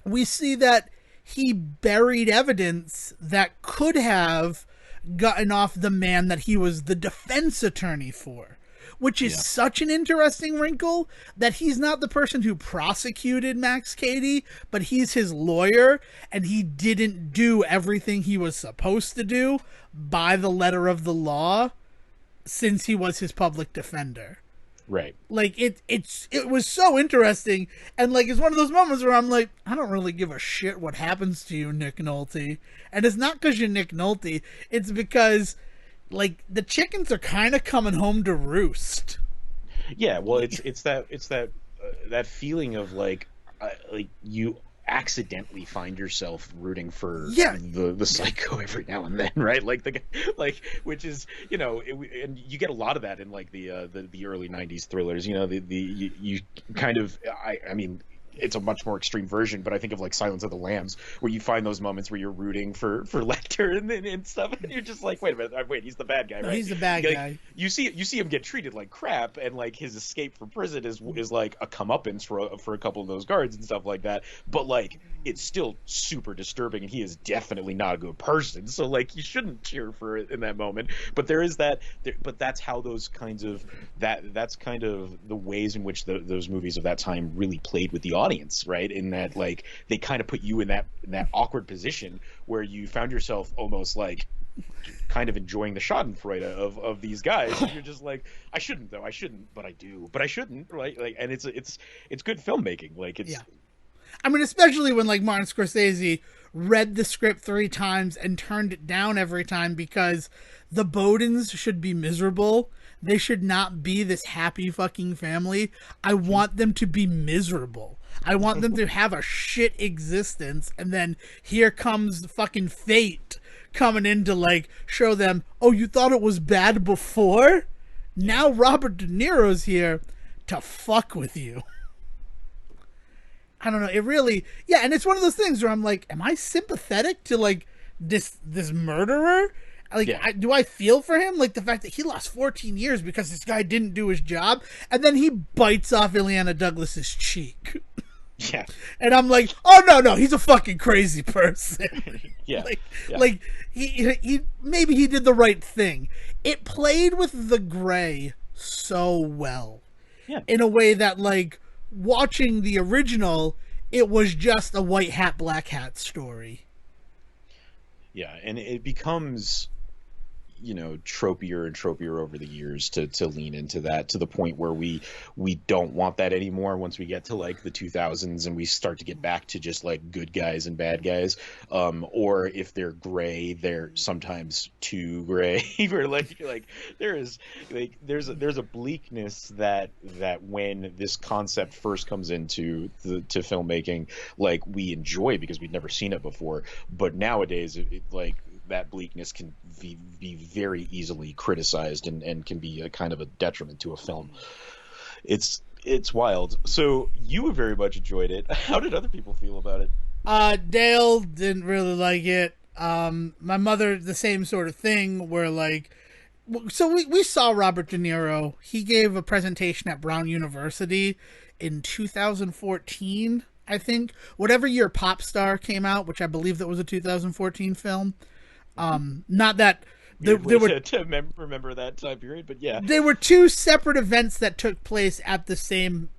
we see that he buried evidence that could have gotten off the man that he was the defense attorney for. Which is such an interesting wrinkle, that he's not the person who prosecuted Max Cady, but he's his lawyer, and he didn't do everything he was supposed to do by the letter of the law since he was his public defender. Right. Like, it was so interesting, and like, it's one of those moments where I'm like, I don't really give a shit what happens to you, Nick Nolte. And it's not because you're Nick Nolte, it's because like the chickens are kind of coming home to roost. Yeah, well, it's that feeling of like you accidentally find yourself rooting for the psycho every now and then, right? Like which is, you know, and you get a lot of that in like the early '90s thrillers. You know, you kind of I mean. It's a much more extreme version, but I think of like Silence of the Lambs, where you find those moments where you're rooting for Lecter and stuff, and you're just like, wait a minute, wait, he's the bad guy, right? He's the bad guy. You see him get treated like crap, and like his escape from prison is like a comeuppance for a couple of those guards and stuff like that. But like, it's still super disturbing, and he is definitely not a good person. So like, you shouldn't cheer for it in that moment. But there is that. But that's how those kinds of that's kind of the ways in which those movies of that time really played with the audience, right? In that, like, they kind of put you in that awkward position where you found yourself almost like kind of enjoying the Schadenfreude of these guys. And you're just like, I shouldn't, but I do, but I shouldn't, right? Like, and it's good filmmaking. Like, it's. Yeah. I mean, especially when like Martin Scorsese read the script 3 times and turned it down every time, because the Bowdens should be miserable. They should not be this happy fucking family. I want them to be miserable. I want them to have a shit existence, and then here comes the fucking fate coming in to like show them, oh, you thought it was bad before? Now Robert De Niro's here to fuck with you. I don't know. It really, yeah, and it's one of those things where I'm like, am I sympathetic to like this murderer? Like, do I feel for him? Like the fact that he lost 14 years because this guy didn't do his job, and then he bites off Ileana Douglas's cheek. Yeah. And I'm like, oh no, he's a fucking crazy person. Yeah. Like he maybe he did the right thing. It played with the gray so well. Yeah. In a way that, like, watching the original, it was just a white hat, black hat story. Yeah, and it becomes, you know, tropier and tropier over the years to lean into that, to the point where we don't want that anymore once we get to like the 2000s and we start to get back to just like good guys and bad guys, or if they're gray, they're sometimes too gray. Or like there's a bleakness that when this concept first comes into to filmmaking, like, we enjoy because we've never seen it before, but nowadays it like that bleakness can be very easily criticized and can be a kind of a detriment to a film. It's it's wild. So you very much enjoyed it. How did other people feel about it? Dayle didn't really like it. My mother, the same sort of thing, where like, so we saw Robert De Niro. He gave a presentation at Brown University in 2014, I think. Whatever year Pop Star came out, which I believe that was a 2014 film. Not that there were to remember that time period, but yeah, there were two separate events that took place at the same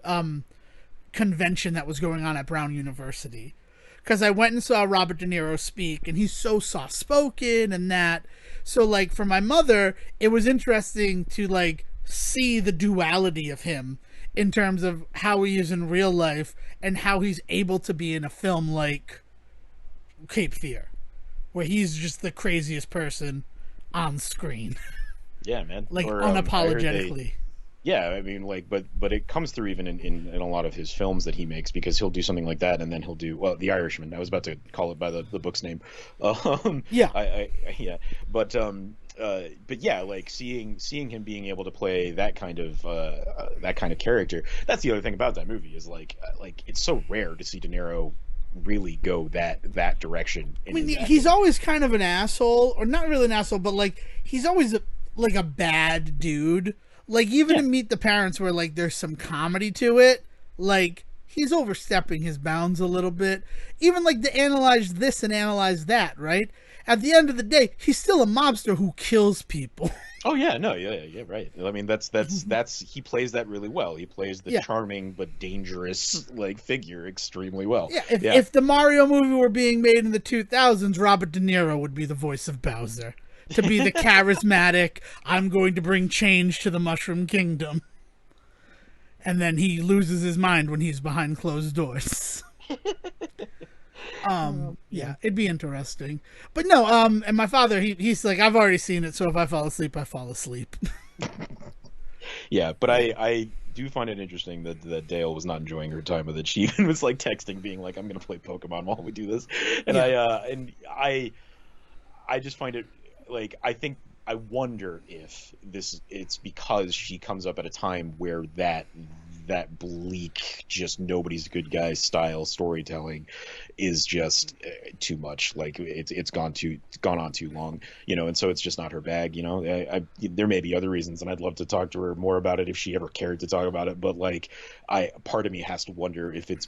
convention that was going on at Brown University. Because I went and saw Robert De Niro speak, and he's so soft spoken and that. So like for my mother, it was interesting to like see the duality of him in terms of how he is in real life and how he's able to be in a film like Cape Fear, where he's just the craziest person on screen. Yeah, man. Like or, unapologetically. Yeah, I mean, like, but it comes through even in a lot of his films that he makes, because he'll do something like that, and then he'll do, well, The Irishman. I was about to call it by the book's name. Yeah, yeah, but yeah, like seeing him being able to play that kind of character. That's the other thing about that movie is like it's so rare to see De Niro really go that direction. I mean, he's always kind of an asshole, or not really an asshole, but like he's always like a bad dude. Like, even to Meet the Parents, where, like, there's some comedy to it, like, he's overstepping his bounds a little bit. Even, like, to analyze this and analyze that, right? At the end of the day, he's still a mobster who kills people. Oh, yeah, no, yeah, right. I mean, that's he plays that really well. He plays the charming but dangerous, like, figure extremely well. Yeah, if the Mario movie were being made in the 2000s, Robert De Niro would be the voice of Bowser. To be the charismatic, I'm going to bring change to the Mushroom Kingdom. And then he loses his mind when he's behind closed doors. Yeah, it'd be interesting. But no, and my father, he's like, I've already seen it, so if I fall asleep, I fall asleep. Yeah, but I do find it interesting that Dayle was not enjoying her time with it. She even was like texting, being like, I'm going to play Pokemon while we do this. And I just find it, like, I wonder if it's because she comes up at a time where that bleak, just nobody's a good guy style storytelling is just too much. Like it's gone on too long, and so it's just not her bag. There may be other reasons, and I'd love to talk to her more about it if she ever cared to talk about it. But like, part of me has to wonder if it's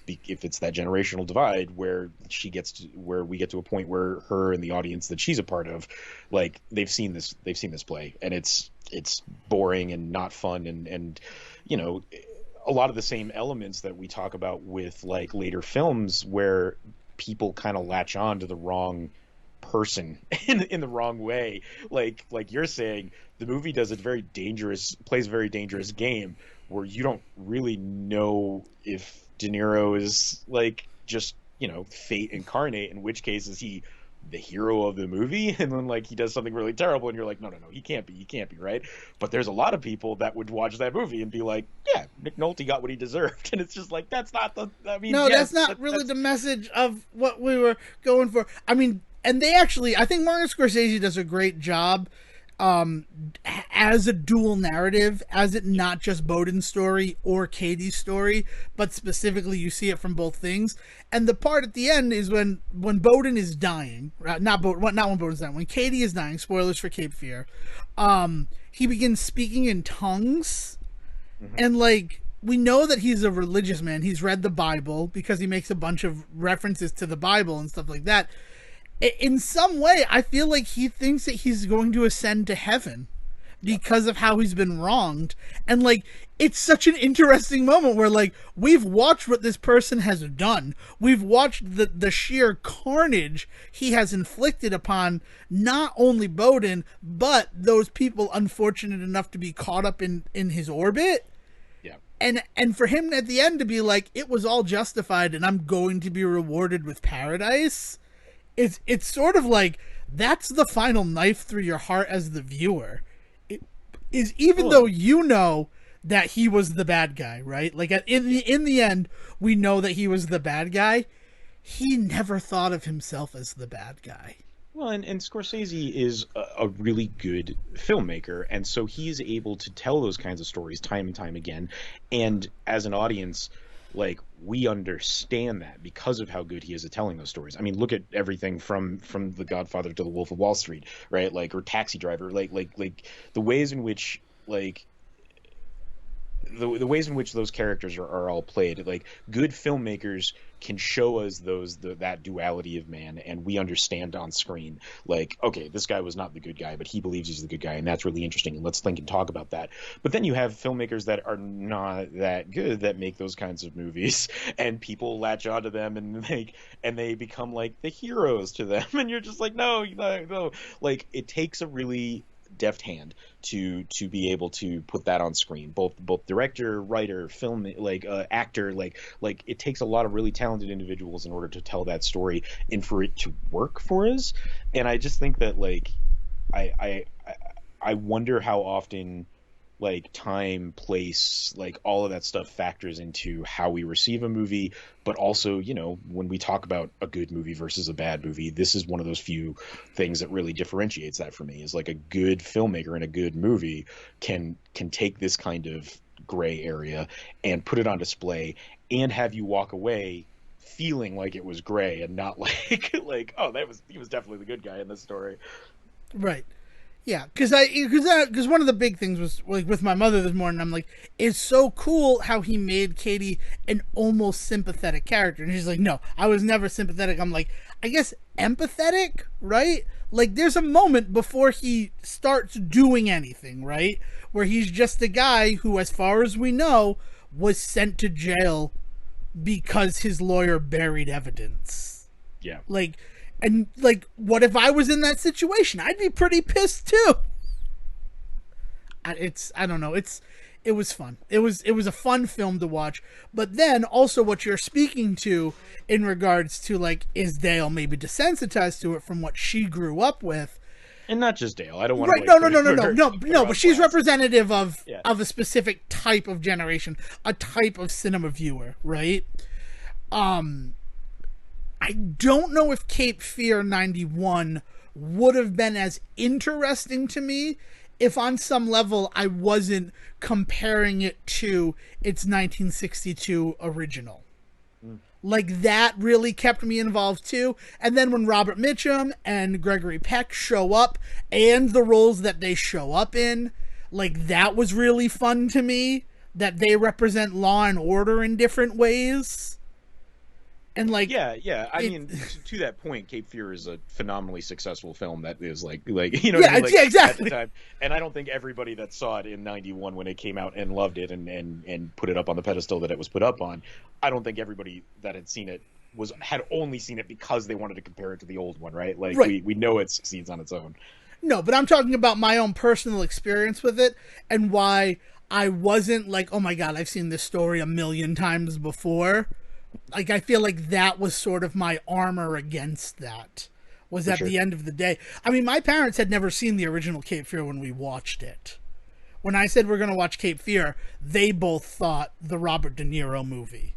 that generational divide where where we get to a point where her and the audience that she's a part of, like they've seen this play, and it's boring and not fun, and a lot of the same elements that we talk about with like later films where people kind of latch on to the wrong person in the wrong way. Like you're saying, the movie plays a very dangerous game where you don't really know if De Niro is like just, fate incarnate, in which case is he the hero of the movie, and then like he does something really terrible and you're like, no, he can't be, right? But there's a lot of people that would watch that movie and be like, yeah, Nick Nolte got what he deserved. And it's just like, that's not that's not really the message of what we were going for. I mean, and I think Martin Scorsese does a great job as a dual narrative, as it not just Bowden's story or Katie's story, but specifically you see it from both things. And the part at the end is when Bowden is dying, not when Bowden's dying, when Katie is dying, spoilers for Cape Fear, he begins speaking in tongues. Mm-hmm. And like, we know that he's a religious man. He's read the Bible because he makes a bunch of references to the Bible and stuff like that. In some way, I feel like he thinks that he's going to ascend to heaven because of how he's been wronged. And, like, it's such an interesting moment where, like, we've watched what this person has done. We've watched the sheer carnage he has inflicted upon not only Bowden, but those people unfortunate enough to be caught up in his orbit. Yeah. And for him at the end to be like, it was all justified and I'm going to be rewarded with paradise. It's sort of like, that's the final knife through your heart as the viewer. It is, even though you know that he was the bad guy, right? Like in the end, we know that he was the bad guy. He never thought of himself as the bad guy. Well, and Scorsese is a really good filmmaker, and so he is able to tell those kinds of stories time and time again. And as an audience, like we understand that because of how good he is at telling those stories. I mean, look at everything from The Godfather to The Wolf of Wall Street, right? Like, or Taxi Driver, like the ways in which like the ways in which those characters are all played, like good filmmakers can show us that duality of man, and we understand on screen, like, okay, this guy was not the good guy, but he believes he's the good guy, and that's really interesting, and let's think and talk about that. But then you have filmmakers that are not that good that make those kinds of movies, and people latch onto them, and they become like the heroes to them, and you're just like, no, no, no. Like, it takes a really deft hand to be able to put that on screen, both director, writer, film, like actor, like it takes a lot of really talented individuals in order to tell that story and for it to work for us. And I just think that, like, I wonder how often, like, time, place, like all of that stuff factors into how we receive a movie. But also, you know, when we talk about a good movie versus a bad movie, this is one of those few things that really differentiates that for me, is like a good filmmaker and a good movie can take this kind of gray area and put it on display and have you walk away feeling like it was gray and not like like, oh, he was definitely the good guy in this story. Right. Yeah, because one of the big things was, like, with my mother this morning. I'm like, it's so cool how he made Katie an almost sympathetic character, and she's like, no, I was never sympathetic. I'm like, I guess empathetic, right? Like, there's a moment before he starts doing anything, right, where he's just a guy who, as far as we know, was sent to jail because his lawyer buried evidence. Yeah. Like, and, like, what if I was in that situation? I'd be pretty pissed too. I don't know. It was fun. It was a fun film to watch. But then also what you're speaking to in regards to, like, is Dayle maybe desensitized to it from what she grew up with? And not just Dayle. I don't want Right? to, like, No. But she's representative of yeah. of a specific type of generation, a type of cinema viewer, right? I don't know if Cape Fear 91 would have been as interesting to me if on some level I wasn't comparing it to its 1962 original. Like, that really kept me involved too. And then when Robert Mitchum and Gregory Peck show up, and the roles that they show up in, like, that was really fun to me, that they represent law and order in different ways. And, like, yeah. I mean, to that point, Cape Fear is a phenomenally successful film that is like you know, yeah, what I mean? Like, yeah, exactly. At the time. And I don't think everybody that saw it in '91 when it came out and loved it and put it up on the pedestal that it was put up on, I don't think everybody that had seen it had only seen it because they wanted to compare it to the old one, right? Like, right. We know it succeeds on its own. No, but I'm talking about my own personal experience with it and why I wasn't like, oh my god, I've seen this story a million times before. Like, I feel like that was sort of my armor against that, was at the end of the day. I mean, my parents had never seen the original Cape Fear when we watched it. When I said we're going to watch Cape Fear, they both thought the Robert De Niro movie.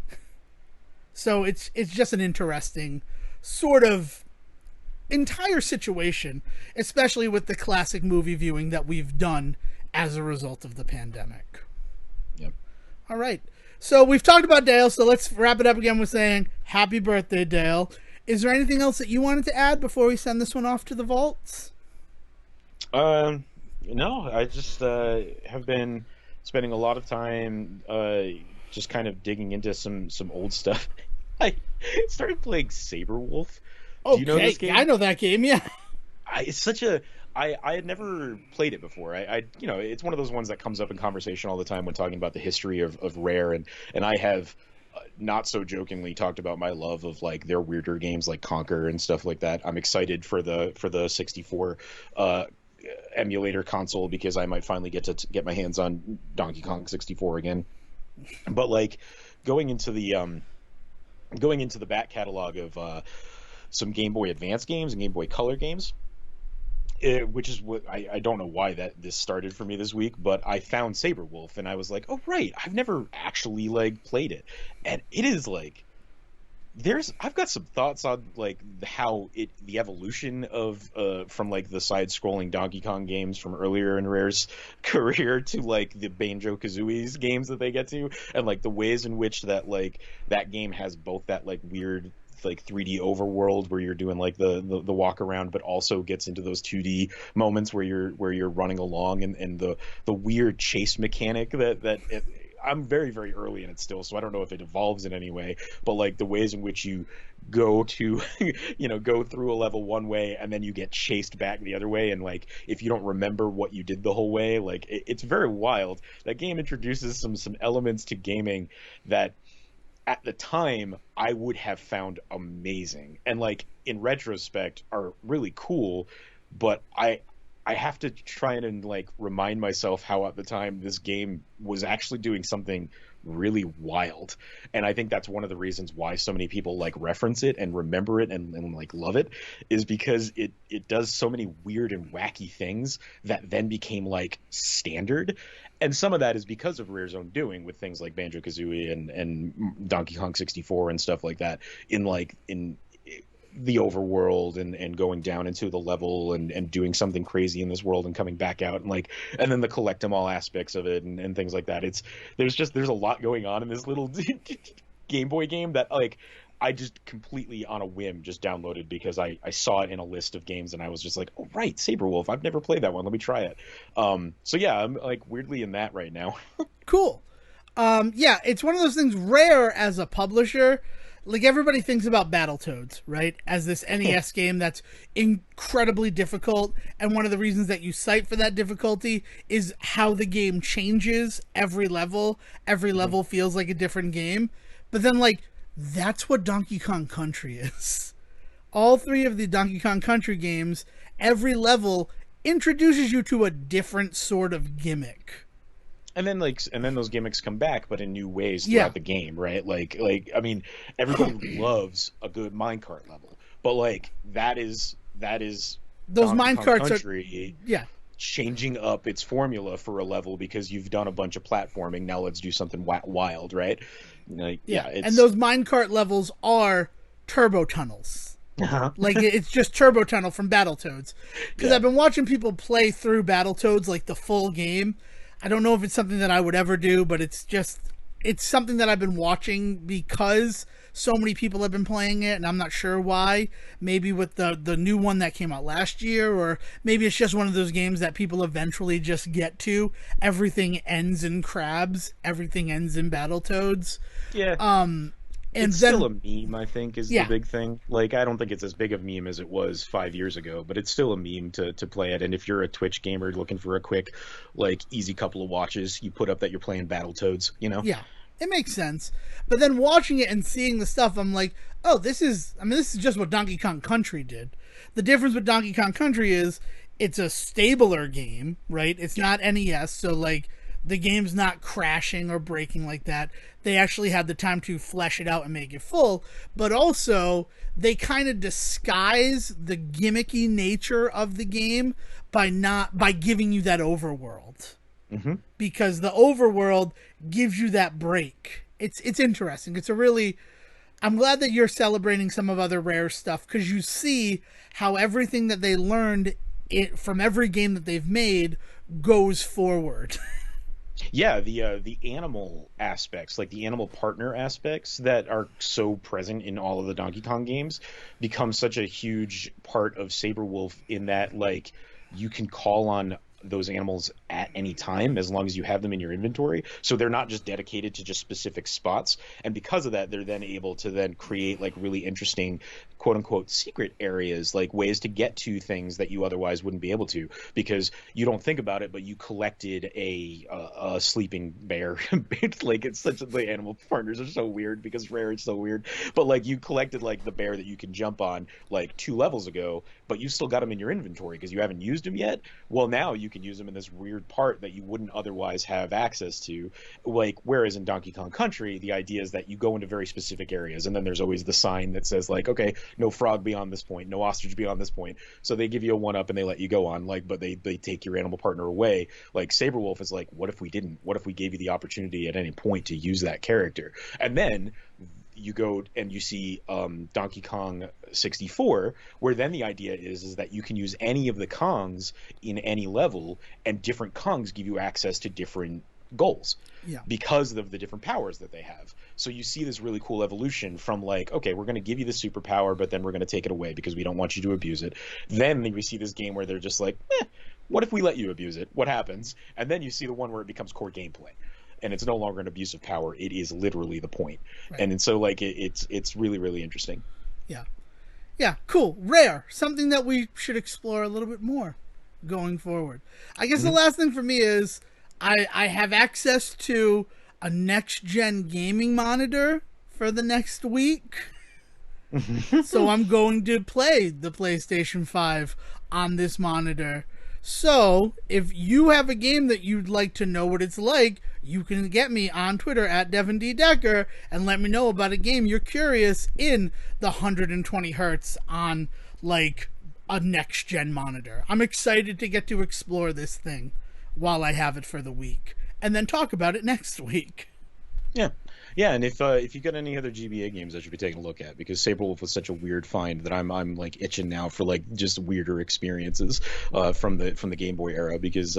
So it's just an interesting sort of entire situation, especially with the classic movie viewing that we've done as a result of the pandemic. Yep. All right. So we've talked about Dayle, so let's wrap it up again with saying happy birthday, Dayle. Is there anything else that you wanted to add before we send this one off to the vaults? No, I just have been spending a lot of time just kind of digging into some old stuff. I started playing Saberwolf. Okay, do you know this game? I know that game, yeah. It's such a... I had never played it before. I you know, it's one of those ones that comes up in conversation all the time when talking about the history of Rare, and I have not so jokingly talked about my love of, like, their weirder games like Conquer and stuff like that. I'm excited for the 64 emulator console because I might finally get to get my hands on Donkey Kong 64 again. But, like, going into the back catalog of some Game Boy Advance games and Game Boy Color games, which is what I don't know why this started for me this week, but I found Saberwolf and I was like, oh right, I've never actually, like, played it, and it is, like, I've got some thoughts on like how the evolution of from like the side scrolling Donkey Kong games from earlier in Rare's career to like the Banjo-Kazooie's games that they get to, and like the ways in which that like that game has both that like weird like 3D overworld where you're doing like the walk around, but also gets into those 2D moments where you're running along, and the weird chase mechanic that I'm very, very early in it still, so I don't know if it evolves in any way, but like the ways in which you go to, go through a level one way and then you get chased back the other way, and like if you don't remember what you did the whole way, like it's very wild. That game introduces some elements to gaming that at the time I would have found amazing, and like in retrospect are really cool, but I have to try and like remind myself how at the time this game was actually doing something really wild. And I think that's one of the reasons why so many people like reference it and remember it and like love it, is because it does so many weird and wacky things that then became like standard. And some of that is because of Rare's own doing with things like Banjo-Kazooie and Donkey Kong 64 and stuff like that, in the overworld and going down into the level and doing something crazy in this world and coming back out, and like, and then the collect 'em all aspects of it and things like that. There's a lot going on in this little Game Boy game that like I just completely on a whim just downloaded because I saw it in a list of games and I was just like, oh right, Saberwolf, I've never played that one, let me try it. So yeah, I'm like weirdly in that right now. Cool. Yeah, it's one of those things. Rare as a publisher, like everybody thinks about Battletoads, right? As this NES game that's incredibly difficult, and one of the reasons that you cite for that difficulty is how the game changes every level. Every level feels like a different game. But then, like, that's what Donkey Kong Country is. All three of the Donkey Kong Country games, every level introduces you to a different sort of gimmick. And then those gimmicks come back, but in new ways throughout the game, right? Like I mean, everybody loves a good minecart level, but like that is those minecarts Country changing up its formula for a level because you've done a bunch of platforming. Now let's do something wild, right? Like and those minecart levels are turbo tunnels. Like it's just turbo tunnel from Battletoads, because I've been watching people play through Battletoads like the full game. I don't know if it's something that I would ever do, but it's something that I've been watching because so many people have been playing it, and I'm not sure why. Maybe with the new one that came out last year, or maybe it's just one of those games that people eventually just get to. Everything ends in crabs. Everything ends in Battletoads. Yeah. And it's then, still a meme, I think, is the big thing. Like, I don't think it's as big of a meme as it was 5 years ago, but it's still a meme to play it. And if you're a Twitch gamer looking for a quick, like, easy couple of watches, you put up that you're playing Battletoads, you know? Yeah, it makes sense. But then watching it and seeing the stuff, I'm like, oh, this is just what Donkey Kong Country did. The difference with Donkey Kong Country is it's a stabler game, right? It's not NES, so, like, the game's not crashing or breaking like that. They actually had the time to flesh it out and make it full, but also they kind of disguise the gimmicky nature of the game by giving you that overworld. Mm-hmm. Because the overworld gives you that break. It's interesting. I'm glad that you're celebrating some of other Rare stuff, because you see how everything that they learned from every game that they've made goes forward. Yeah, the animal aspects, like the animal partner aspects that are so present in all of the Donkey Kong games, become such a huge part of Saberwolf, in that like you can call on those animals at any time as long as you have them in your inventory. So they're not just dedicated to just specific spots, and because of that they're then able to then create like really interesting quote unquote secret areas, like ways to get to things that you otherwise wouldn't be able to, because you don't think about it, but you collected a sleeping bear. Like, it's such the animal partners are so weird because Rare is so weird, but like you collected like the bear that you can jump on like 2 levels ago, but you still got them in your inventory because you haven't used them yet. Well, now you can use them in this weird part that you wouldn't otherwise have access to. Like, whereas in Donkey Kong Country, the idea is that you go into very specific areas, and then there's always the sign that says like, okay, no frog beyond this point, no ostrich beyond this point. So they give you a 1-up and they let you go on, like, but they take your animal partner away. Like Saberwolf is like, what if we didn't? What if we gave you the opportunity at any point to use that character? And then you go and you see Donkey Kong 64, where then the idea is that you can use any of the Kongs in any level, and different Kongs give you access to different goals because of the different powers that they have. So you see this really cool evolution from like, okay, we're going to give you the superpower, but then we're going to take it away because we don't want you to abuse it. Then we see this game where they're just like, what if we let you abuse it? What happens? And then you see the one where it becomes core gameplay. And it's no longer an abuse of power. It is literally the point. Right. And so like it's really, really interesting. Yeah. Yeah, cool. Rare. Something that we should explore a little bit more going forward. I guess the last thing for me is I have access to a next-gen gaming monitor for the next week. So I'm going to play the PlayStation 5 on this monitor. So if you have a game that you'd like to know what it's like, you can get me on Twitter at Devin D. Decker and let me know about a game you're curious in the 120 hertz on like a next gen monitor. I'm excited to get to explore this thing while I have it for the week and then talk about it next week. Yeah, and if you got any other GBA games, I should be taking a look at, because Saberwolf was such a weird find that I'm like itching now for like just weirder experiences from the Game Boy era, because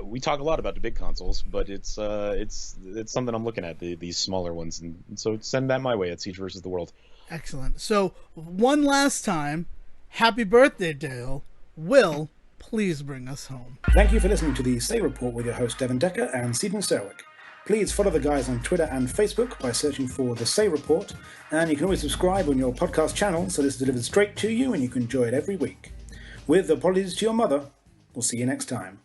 we talk a lot about the big consoles, but it's something I'm looking at, these smaller ones, and so send that my way at Siege versus the World. Excellent. So one last time, happy birthday, Dayle. Will please bring us home. Thank you for listening to the Say Report with your host Devin Decker and Stephen Serwick. Please follow the guys on Twitter and Facebook by searching for The Say Report, and you can always subscribe on your podcast channel so this is delivered straight to you and you can enjoy it every week. With apologies to your mother, we'll see you next time.